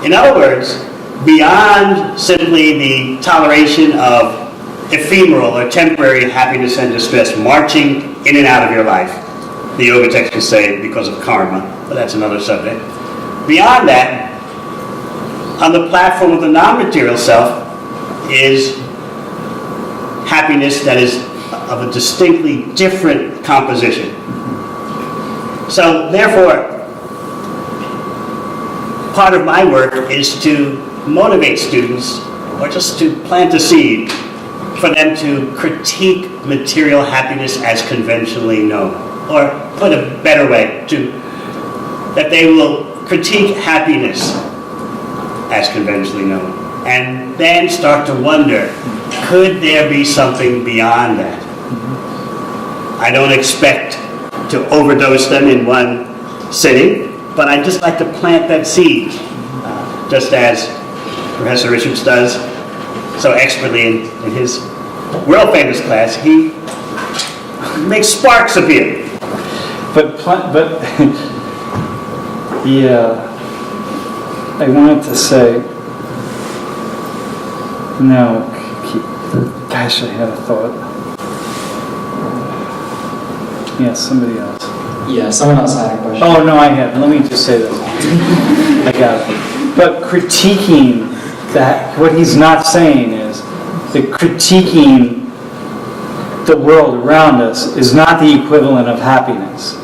In other words, beyond simply the toleration of ephemeral or temporary happiness and distress marching in and out of your life, the yoga texts will say because of karma, but that's another subject. Beyond that, on the platform of the non-material self is happiness that is of a distinctly different composition. So therefore, part of my work is to motivate students, or just to plant a seed, for them to critique material happiness as conventionally known. Or put a better way, that they will critique happiness as conventionally known. And then start to wonder, could there be something beyond that? I don't expect to overdose them in one sitting, but I'd just like to plant that seed, just as Professor Richards does so expertly in his world-famous class. He makes sparks appear. But yeah, I wanted to say, no, gosh, I had a thought. Yes, somebody else. Yeah, someone else had a question. Oh, no, I have. Let me just say this. I got it. But critiquing that, what he's not saying is that critiquing the world around us is not the equivalent of happiness.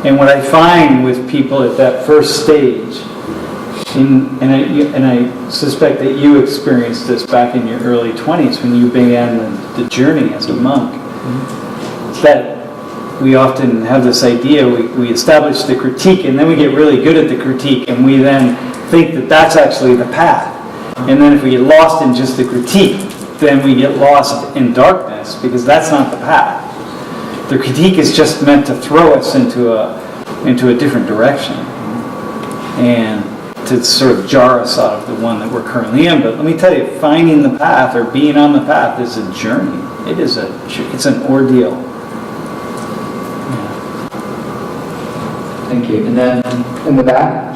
And what I find with people at that first stage, and I suspect that you experienced this back in your early 20s when you began the journey as a monk, that we often have this idea, we establish the critique and then we get really good at the critique and we then think that that's actually the path. And then if we get lost in just the critique, then we get lost in darkness because that's not the path. The critique is just meant to throw us into a different direction and to sort of jar us out of the one that we're currently in. But let me tell you, finding the path or being on the path is a journey. It's an ordeal. Thank you. And then in the back?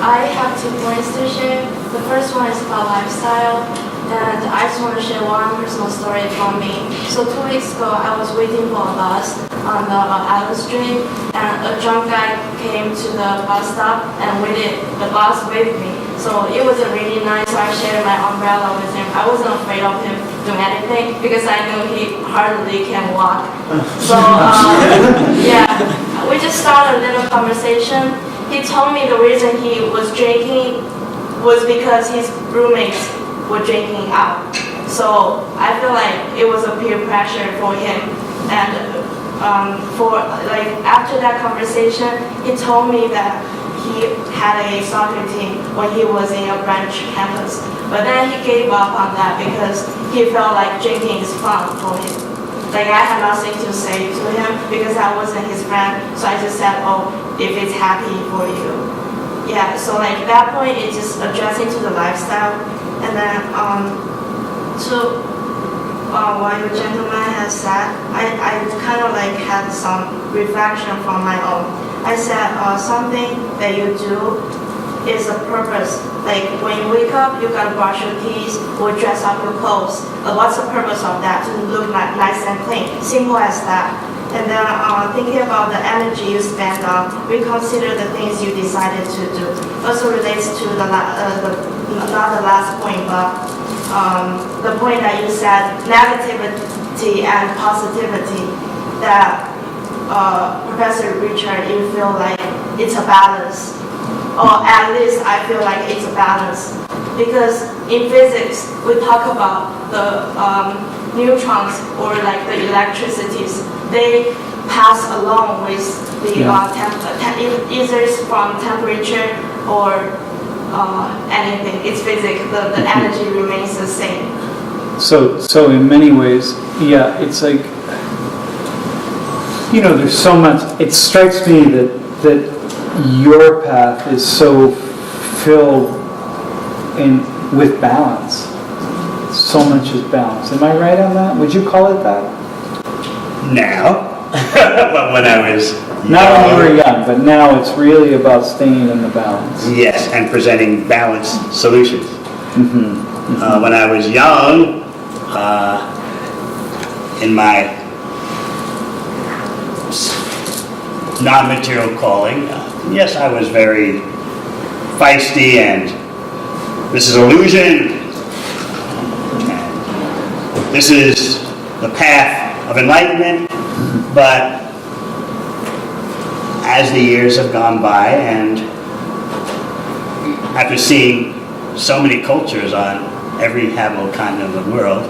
I have 2 points to share. The first one is about lifestyle, and I just want to share one personal story from me. So 2 weeks ago, I was waiting for a bus on the Island Street, and a drunk guy came to the bus stop and waited the bus with me. So it was really nice. So I shared my umbrella with him. I wasn't afraid of him doing anything because I knew he hardly can walk. So yeah, we just started a little conversation. He told me the reason he was drinking was because his roommates were drinking out. So I feel like it was a peer pressure for him. And after that conversation, he told me that he had a soccer team when he was in a branch campus. But then he gave up on that because he felt like drinking is fun for him. Like I had nothing to say to him because I wasn't his friend. So I just said, oh, if it's happy for you. Yeah, so like that point, it's just addressing to the lifestyle. And then what your gentleman has said, I kind of like had some reflection from my own. I said something that you do is a purpose. Like when you wake up, you gotta brush your teeth or dress up your clothes. What's the purpose of that? To look like nice and clean. Simple as that. And then thinking about the energy you spend on, reconsider the things you decided to do. Also relates to not the last point, but the point that you said, negativity and positivity, that Professor Richard, you feel like it's a balance. Or at least I feel like it's a balance. Because in physics, we talk about the neutrons or like the electricities. They pass along with the either it's from temperature or anything. It's physics. The energy remains the same. So in many ways, yeah, it's like, there's so much. It strikes me that your path is so filled with balance. So much is balance. Am I right on that? Would you call it that? Now, but when I was Not when you were young, but now it's really about staying in the balance. yes, and presenting balanced solutions. When I was young, in my non-material calling, yes, I was very feisty and this is illusion, this is the path of enlightenment, but as the years have gone by and after seeing so many cultures on every habitable continent of the world,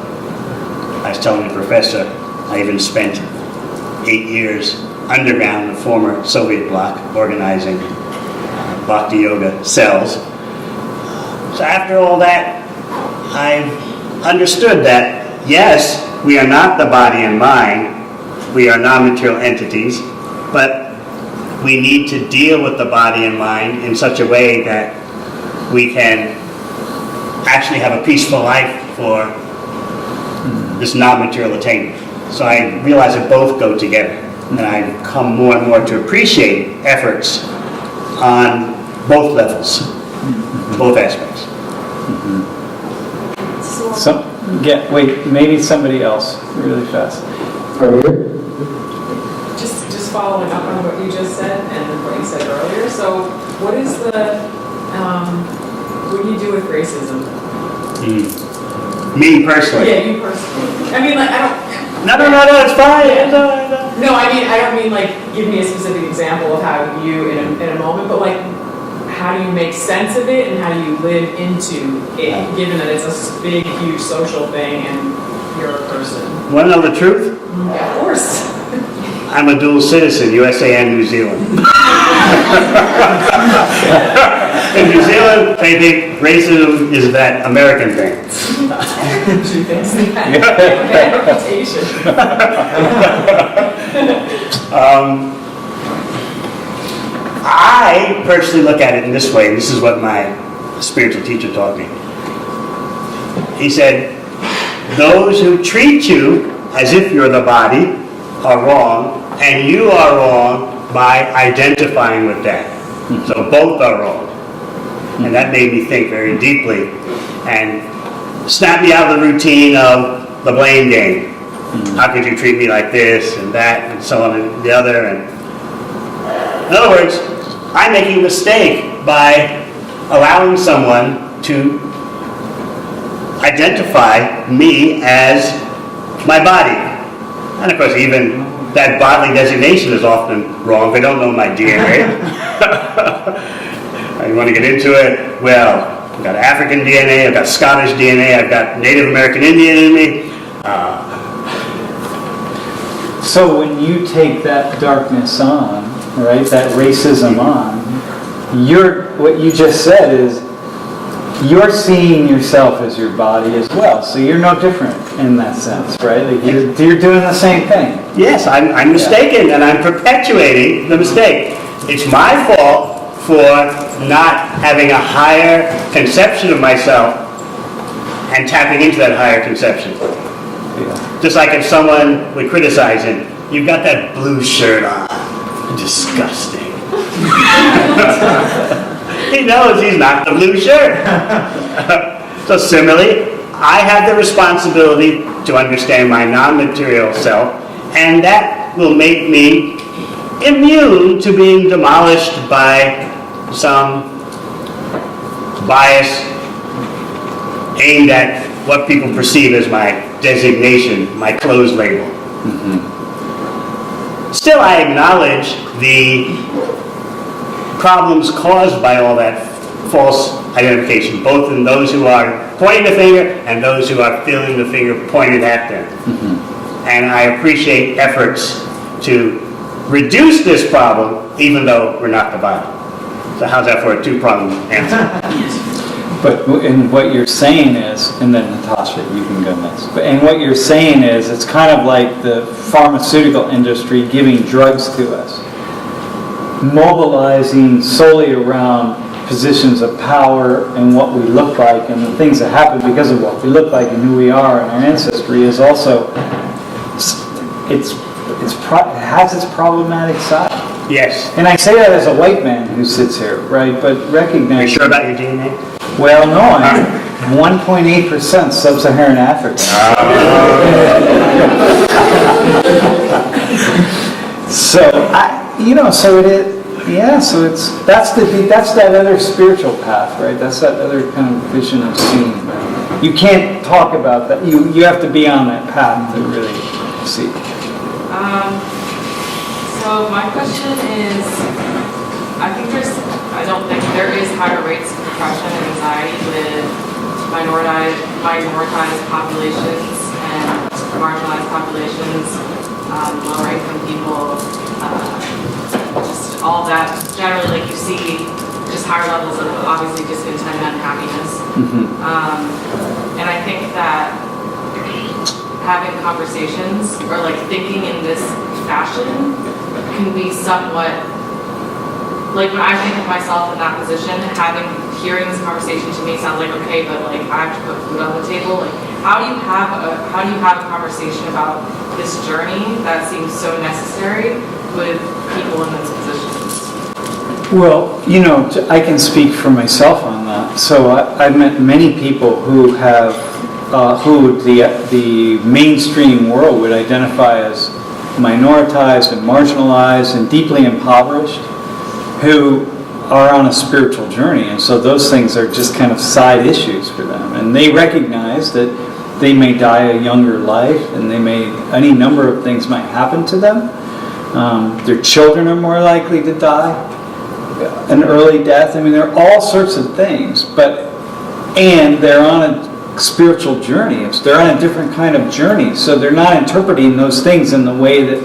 I was telling the professor, I even spent 8 years underground in the former Soviet bloc organizing Bhakti Yoga cells. So after all that, I've understood that, yes, we are not the body and mind, we are non-material entities, but we need to deal with the body and mind in such a way that we can actually have a peaceful life for this non-material attainment. So I realize that both go together, and I've come more and more to appreciate efforts on both levels, both aspects. Wait, maybe somebody else, really fast. Over here? Just following up on what you just said and what you said earlier. So, what is what do you do with racism? Me personally. Yeah, you personally. I mean, like, I don't. No, it's fine. Yeah. No. No, I don't mean like give me a specific example of how you in a moment, but like how do you make sense of it and how do you live into it, given that it's a big, huge social thing and you're a person. Want to know the truth? Yeah, of course. I'm a dual citizen, USA and New Zealand. In New Zealand, they think racism is that American thing. She thinks that reputation. I personally look at it in this way, and this is what my spiritual teacher taught me. He said, those who treat you as if you're the body are wrong, and you are wrong by identifying with that. So both are wrong. And that made me think very deeply and snap me out of the routine of the blame game. How could you treat me like this and that and so on and the other? And in other words, I'm making a mistake by allowing someone to identify me as my body. And of course, even that bodily designation is often wrong. They don't know my DNA. You want to get into it? Well, I've got African DNA, I've got Scottish DNA, I've got Native American Indian in me. So when you take that darkness on, right, that racism on, what you just said is you're seeing yourself as your body as well. So you're no different in that sense, right? Like you're doing the same thing. Yes, I'm mistaken, and I'm perpetuating the mistake. It's my fault for not having a higher conception of myself and tapping into that higher conception. Yeah. Just like if someone would criticize him, you've got that blue shirt on. Disgusting. He knows he's not the blue shirt. So similarly, I have the responsibility to understand my non-material self, and that will make me immune to being demolished by some bias aimed at what people perceive as my designation, my clothes label. Still, I acknowledge the problems caused by all that false identification, both in those who are pointing the finger and those who are feeling the finger pointed at them. And I appreciate efforts to reduce this problem, even though we're not the body. So how's that for a two-pronged answer? But and what you're saying is, and then Natasha, you can go next. And what you're saying is, it's kind of like the pharmaceutical industry giving drugs to us, mobilizing solely around positions of power and what we look like and the things that happen because of what we look like and who we are and our ancestry is also, it has its problematic side. Yes. And I say that as a white man who sits here, right? But recognize. Are you sure about your DNA? Well, no, I'm 1.8% sub-Saharan African. So so it is. Yeah, so that's that other spiritual path, right? That's that other kind of vision of seeing. You can't talk about that. You have to be on that path to really see. So my question is, I don't think there is higher rates of depression and anxiety with minoritized populations and marginalized populations, lower income people, just all that. Generally, like you see just higher levels of obviously discontent and unhappiness. And I think that having conversations or like thinking in this fashion can be somewhat, like when I think of myself in that position, hearing this conversation to me sounds like, okay, but like I have to put food on the table. Like how do you have a conversation about this journey that seems so necessary with people in those positions? Well, I can speak for myself on that. So I've met many people who have, who the mainstream world would identify as minoritized and marginalized and deeply impoverished who are on a spiritual journey. And so those things are just kind of side issues for them. And they recognize that they may die a younger life, and any number of things might happen to them. Their children are more likely to die an early death. I mean, there are all sorts of things, and they're on a spiritual journey. They're on a different kind of journey, so they're not interpreting those things in the way that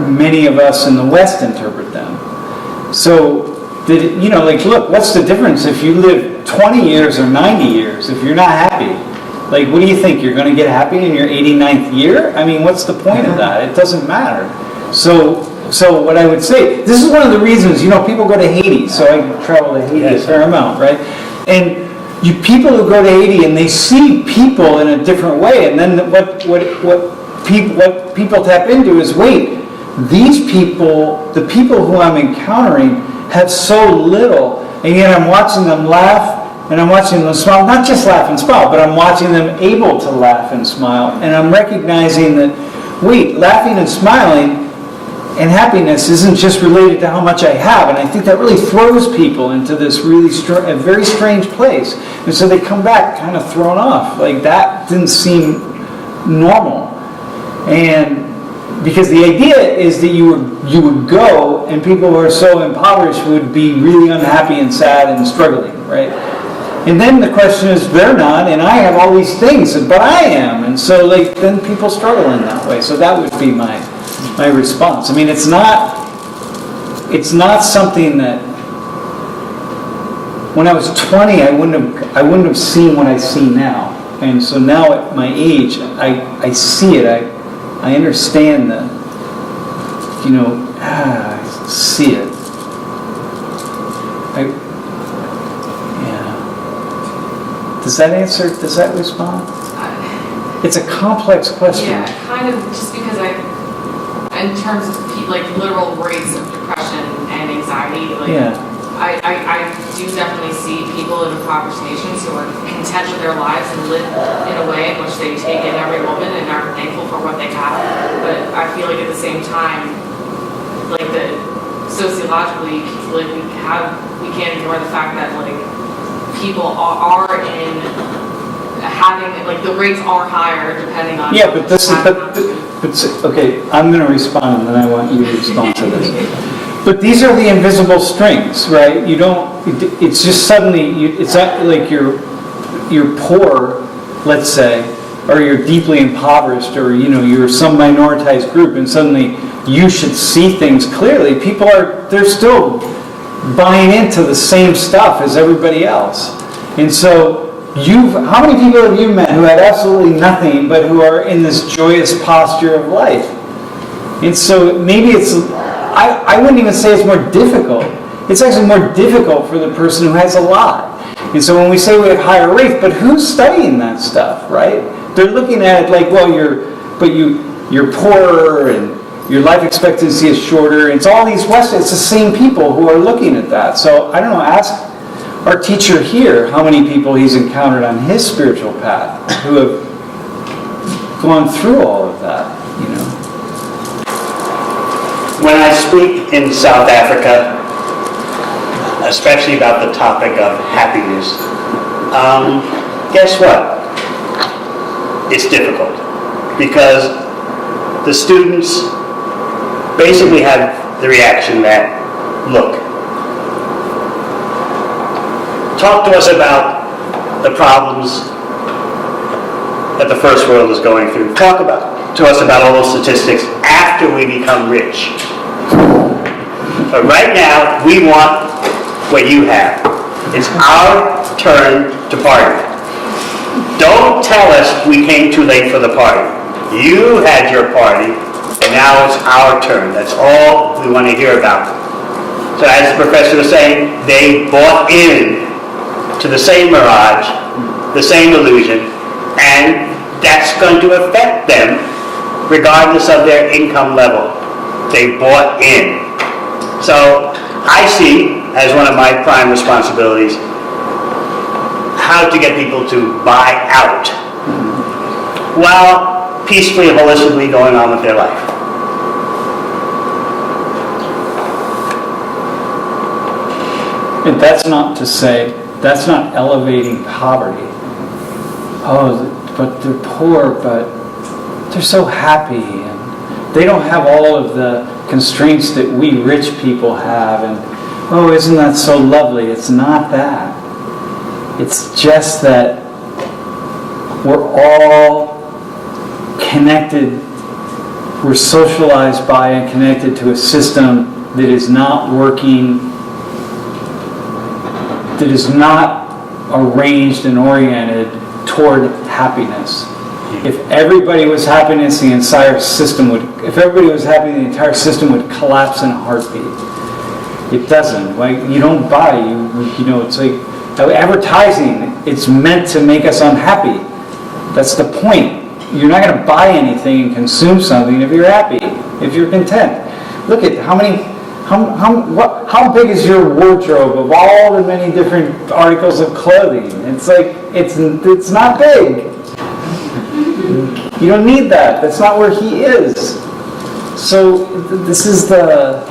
many of us in the West interpret them. So, look, what's the difference if you live 20 years or 90 years if you're not happy? Like, what do you think? You're going to get happy in your 89th year? I mean, what's the point of that? It doesn't matter. So what I would say, this is one of the reasons, people go to Haiti. So I travel to Haiti a fair amount, right? And people who go to Haiti and they see people in a different way, and then what people tap into is, wait, these people, the people who I'm encountering, have so little, and yet I'm watching them laugh. And I'm watching them smile, not just laugh and smile, but I'm watching them able to laugh and smile. And I'm recognizing that, wait, laughing and smiling and happiness isn't just related to how much I have. And I think that really throws people into this a very strange place. And so they come back kind of thrown off. Like, that didn't seem normal. And because the idea is that you would go, and people who are so impoverished would be really unhappy and sad and struggling, right? And then the question is, they're not, and I have all these things, but I am. And so then people struggle in that way. So that would be my response. I mean, it's not something that, when I was 20, I wouldn't have seen what I see now. And so now at my age, I see it. I understand I see it. Does that respond? It's a complex question. Yeah, kind of, just because in terms of literal rates of depression and anxiety, I do definitely see people in impoverished nations who are content with their lives and live in a way in which they take in every moment and are thankful for what they have. But I feel like at the same time, sociologically, we can't ignore the fact that people are in having, the rates are higher depending on... Yeah, but okay, I'm going to respond, and then I want you to respond to this. But these are the invisible strings, right? It's just suddenly, it's not like you're poor, let's say, or you're deeply impoverished, or, you're some minoritized group, and suddenly you should see things clearly. They're still buying into the same stuff as everybody else. And so how many people have you met who had absolutely nothing but who are in this joyous posture of life? And so maybe I wouldn't even say it's more difficult. It's actually more difficult for the person who has a lot. And so when we say we have higher rates, but who's studying that stuff, right? They're looking at it like, well, you're poorer and your life expectancy is shorter. It's all these it's the same people who are looking at that. So I don't know, ask our teacher here how many people he's encountered on his spiritual path who have gone through all of that, When I speak in South Africa, especially about the topic of happiness, guess what? It's difficult because the students basically have the reaction that, look, talk to us about the problems that the first world is going through. Talk to us about all those statistics after we become rich. But right now, we want what you have. It's our turn to party. Don't tell us we came too late for the party. You had your party, and now it's our turn. That's all we want to hear about. So as the professor was saying, they bought in to the same mirage, the same illusion, and that's going to affect them regardless of their income level. They bought in. So I see as one of my prime responsibilities how to get people to buy out. Well, peacefully, holistically going on with their life. And that's not to say, that's not elevating poverty. Oh, but they're poor, but they're so happy, and they don't have all of the constraints that we rich people have, and oh, isn't that so lovely? It's not that. It's just that we're all connected, we're socialized by and connected to a system that is not working, that is not arranged and oriented toward happiness. If everybody was happiness, the entire system would. If everybody was happy, the entire system would collapse in a heartbeat. It doesn't. Like, you don't buy. You know, it's like advertising. It's meant to make us unhappy. That's the point. You're not going to buy anything and consume something if you're happy, if you're content. Look at how big is your wardrobe of all the many different articles of clothing? It's like, it's not big. You don't need that. That's not where he is. So this is the...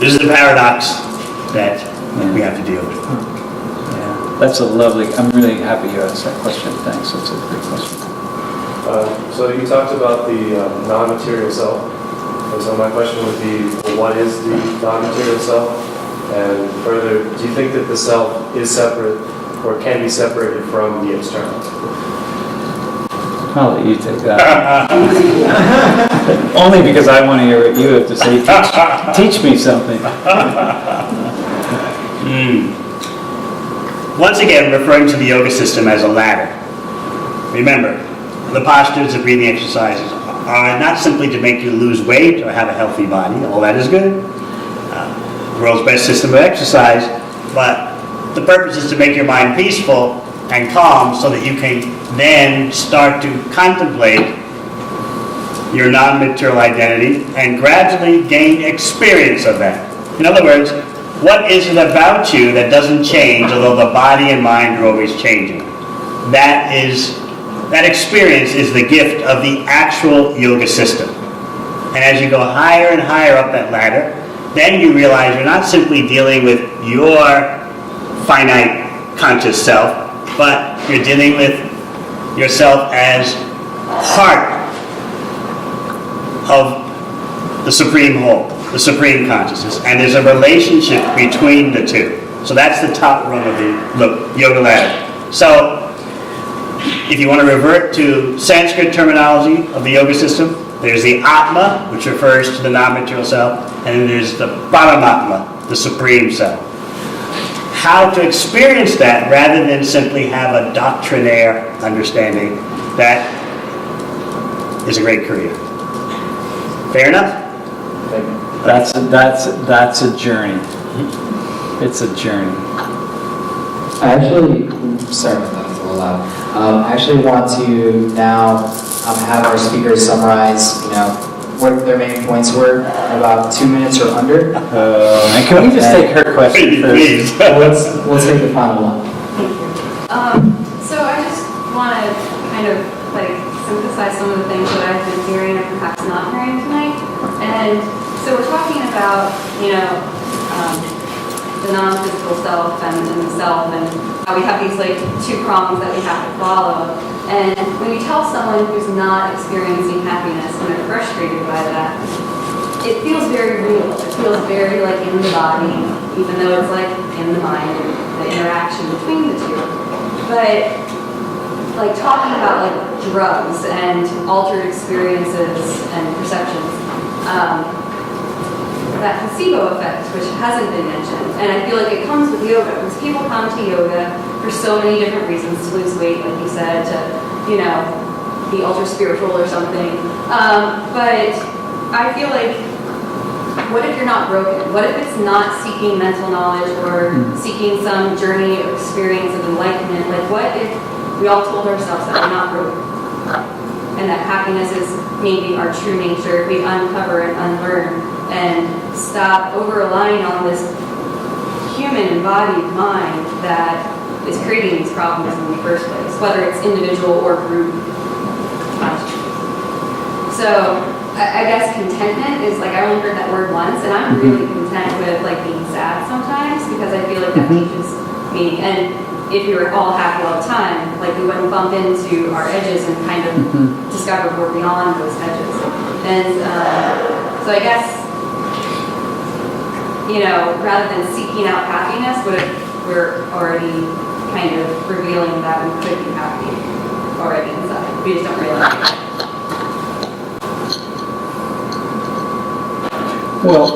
This is the paradox that we have to deal with. Yeah, that's a lovely... I'm really happy you asked that question. Thanks. That's a great question. So you talked about the non-material self. And so my question would be, what is the non-material self? And further, do you think that the self is separate or can be separated from the external? I'll let you take that. Only because I want to hear what you have to say. Teach me something. Once again, referring to the yoga system as a ladder. Remember, the postures, the breathing exercises are not simply to make you lose weight or have a healthy body. All that is good. The world's best system of exercise, but the purpose is to make your mind peaceful and calm so that you can then start to contemplate your non-material identity and gradually gain experience of that. In other words, what is it about you that doesn't change, although the body and mind are always changing? That experience is the gift of the actual yoga system. And as you go higher and higher up that ladder, then you realize you're not simply dealing with your finite conscious self, but you're dealing with yourself as part of the supreme whole, the supreme consciousness. And there's a relationship between the two. So that's the top rung of the yoga ladder. So if you want to revert to Sanskrit terminology of the yoga system, there's the Atma, which refers to the non-material self, and then there's the Paramatma, the supreme self. How to experience that rather than simply have a doctrinaire understanding, that is a great career. Fair enough? That's a journey. It's a journey. I actually, sorry about that, it's a little loud. I actually want to now have our speakers summarize, what their main points were in about 2 minutes or under. And can we just take her question Please. first? Let's take the final one. So I just want to kind of synthesize some of the things that I've been hearing and perhaps not hearing tonight. And so we're talking about, the non-physical self and the self, and how we have these two prongs that we have to follow. And when you tell someone who's not experiencing happiness and they're frustrated by that, it feels very real. It feels very in the body, even though it's in the mind and the interaction between the two. But talking about drugs and altered experiences and perceptions, that placebo effect, which hasn't been mentioned, and I feel like it comes with yoga, because people come to yoga for so many different reasons, to lose weight, like you said, to, be ultra spiritual or something. But I feel like, what if you're not broken? What if it's not seeking mental knowledge or seeking some journey or experience of enlightenment? What if we all told ourselves that we're not broken? And that happiness is maybe our true nature if we uncover and unlearn and stop over-relying on this human embodied mind that is creating these problems in the first place, whether it's individual or group. So I guess contentment is like, I only heard that word once, and I'm really content with like being sad sometimes, because I feel like that teaches me. And if we were all happy all the time, like we wouldn't bump into our edges and kind of discover we're beyond those edges. And so I guess, you know, rather than seeking out happiness, we're already kind of revealing that we could be happy already inside. We just don't realize it. Well,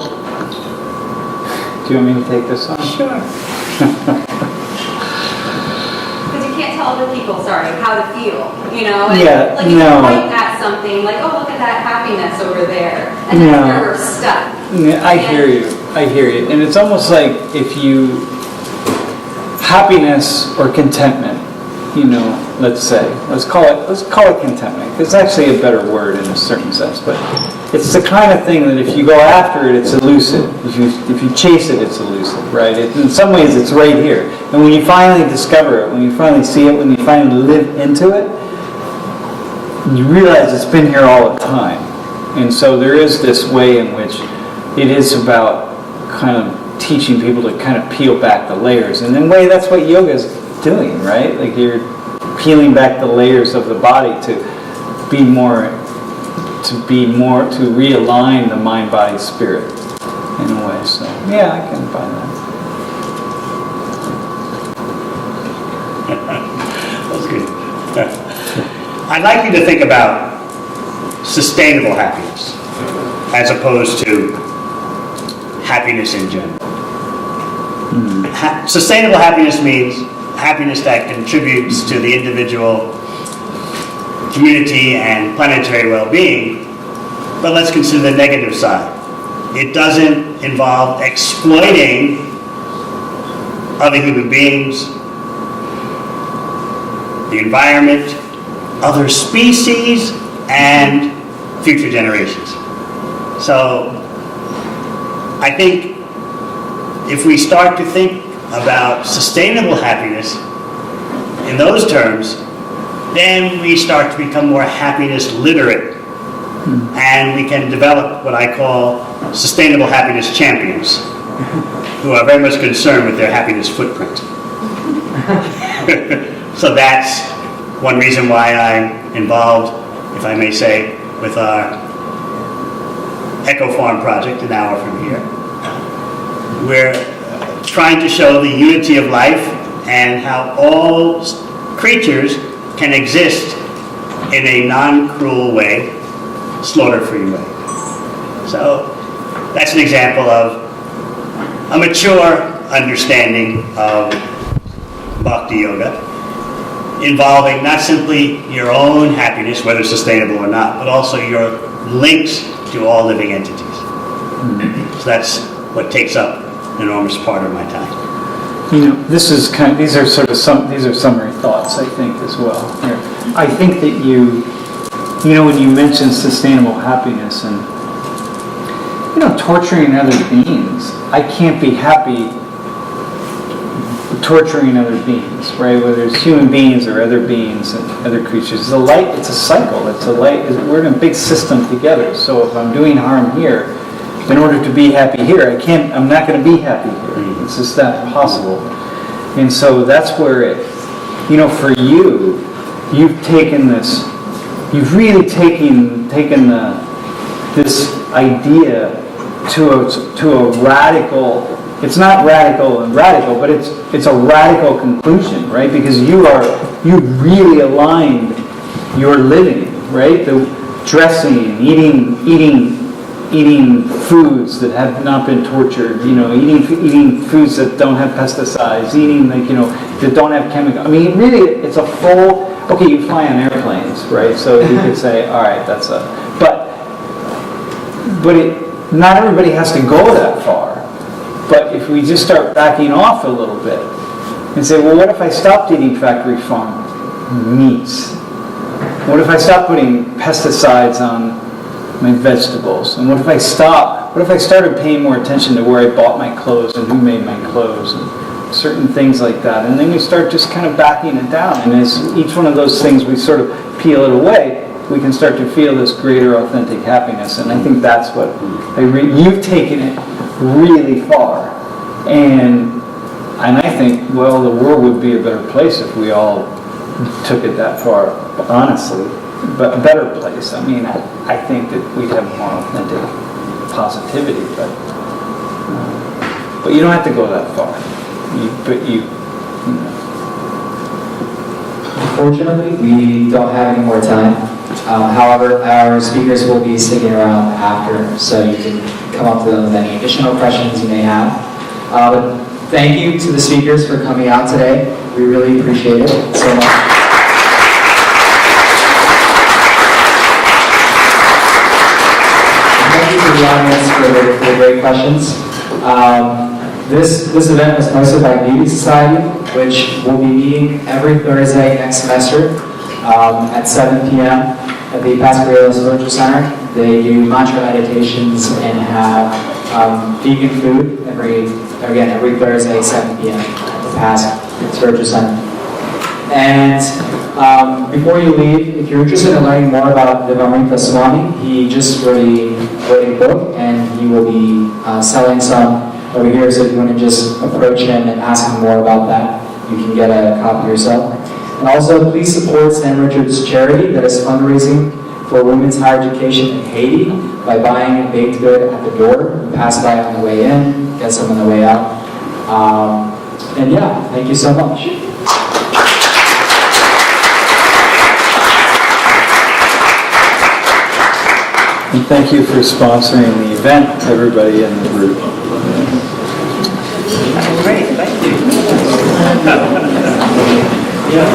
do you want me to take this on? Sure. Because you can't tell other people, how to feel, you know? And Yeah, like you no. point at something, like, oh, look at that happiness over there. And that's where we're stuck. Yeah, I hear you. And it's almost like if you, happiness or contentment, you know, let's call it contentment. It's actually a better word in a certain sense, but it's the kind of thing that if you go after it, it's elusive. If you chase it, it's elusive, right? In some ways, it's right here. And when you finally discover it, when you finally see it, when you finally live into it, you realize it's been here all the time. And so there is this way in which it is about kind of teaching people to kind of peel back the layers. And in a way, that's what yoga is doing, right? Like you're peeling back the layers of the body to realign the mind, body, spirit in a way. So yeah, I can buy that. That's good. I'd like you to think about sustainable happiness as opposed to happiness in general. Sustainable happiness means happiness that contributes to the individual, community, and planetary well-being. But let's consider the negative side. It doesn't involve exploiting other human beings, the environment, other species, and future generations. So I think if we start to think about sustainable happiness in those terms, then we start to become more happiness literate. And we can develop what I call sustainable happiness champions, who are very much concerned with their happiness footprint. So that's one reason why I'm involved, if I may say, with our Eco Farm project an hour from here. We're trying to show the unity of life and how all creatures can exist in a non-cruel way, slaughter-free way. So that's an example of a mature understanding of Bhakti Yoga, involving not simply your own happiness, whether sustainable or not, but also your links to all living entities. So that's what takes up an enormous part of my time. You know, these are summary thoughts, I think, as well. Here. I think that you know, when you mention sustainable happiness and, you know, torturing other beings, I can't be happy torturing other beings, right? Whether it's human beings or other beings and other creatures. It's a cycle. We're in a big system together. So if I'm doing harm here, in order to be happy here, I'm not going to be happy here. It's just not possible. And so that's where you know, for you, you've taken this, you've really taken this idea to a radical, it's not radical, but it's a radical conclusion, right? Because you really aligned your living, right? The dressing, eating foods that have not been tortured, you know, eating foods that don't have pesticides, eating that don't have chemicals. I mean, really, it's a full. Okay, you fly on airplanes, right? So you could say, all right, not everybody has to go that far. But if we just start backing off a little bit and say, well, what if I stopped eating factory farm meats? What if I stopped putting pesticides on my vegetables? And what if I stop what if I started paying more attention to where I bought my clothes and who made my clothes and certain things like that? And then we start just kind of backing it down. And as each one of those things we sort of peel it away, we can start to feel this greater authentic happiness. And I think that's what you've taken it really far. And I think, well, the world would be a better place if we all took it that far, honestly. But a better place. I mean, I think that we'd have more authentic positivity, but you don't have to go that far. Unfortunately, we don't have any more time. However, our speakers will be sticking around after, so you can come up to them with any additional questions you may have. But thank you to the speakers for coming out today. We really appreciate it so much. Thank you to the audience for the great questions. This event was hosted by Beauty Society, which will be meeting every Thursday next semester at 7 p.m. at the Pasquarello Spiritual Center. They do mantra meditations and have vegan food every Thursday, 7 p.m. at the Pasquarello Spiritual Center. And before you leave, if you're interested in learning more about Devamrita Swami, he just wrote a book, and he will be selling some over here, so if you want to just approach him and ask him more about that, you can get a copy yourself. And also, please support St. Richard's charity that is fundraising for women's higher education in Haiti by buying a baked good at the door. You pass by on the way in, get some on the way out. And yeah, thank you so much. And thank you for sponsoring the event, everybody in the group. Great, thank you. Yeah.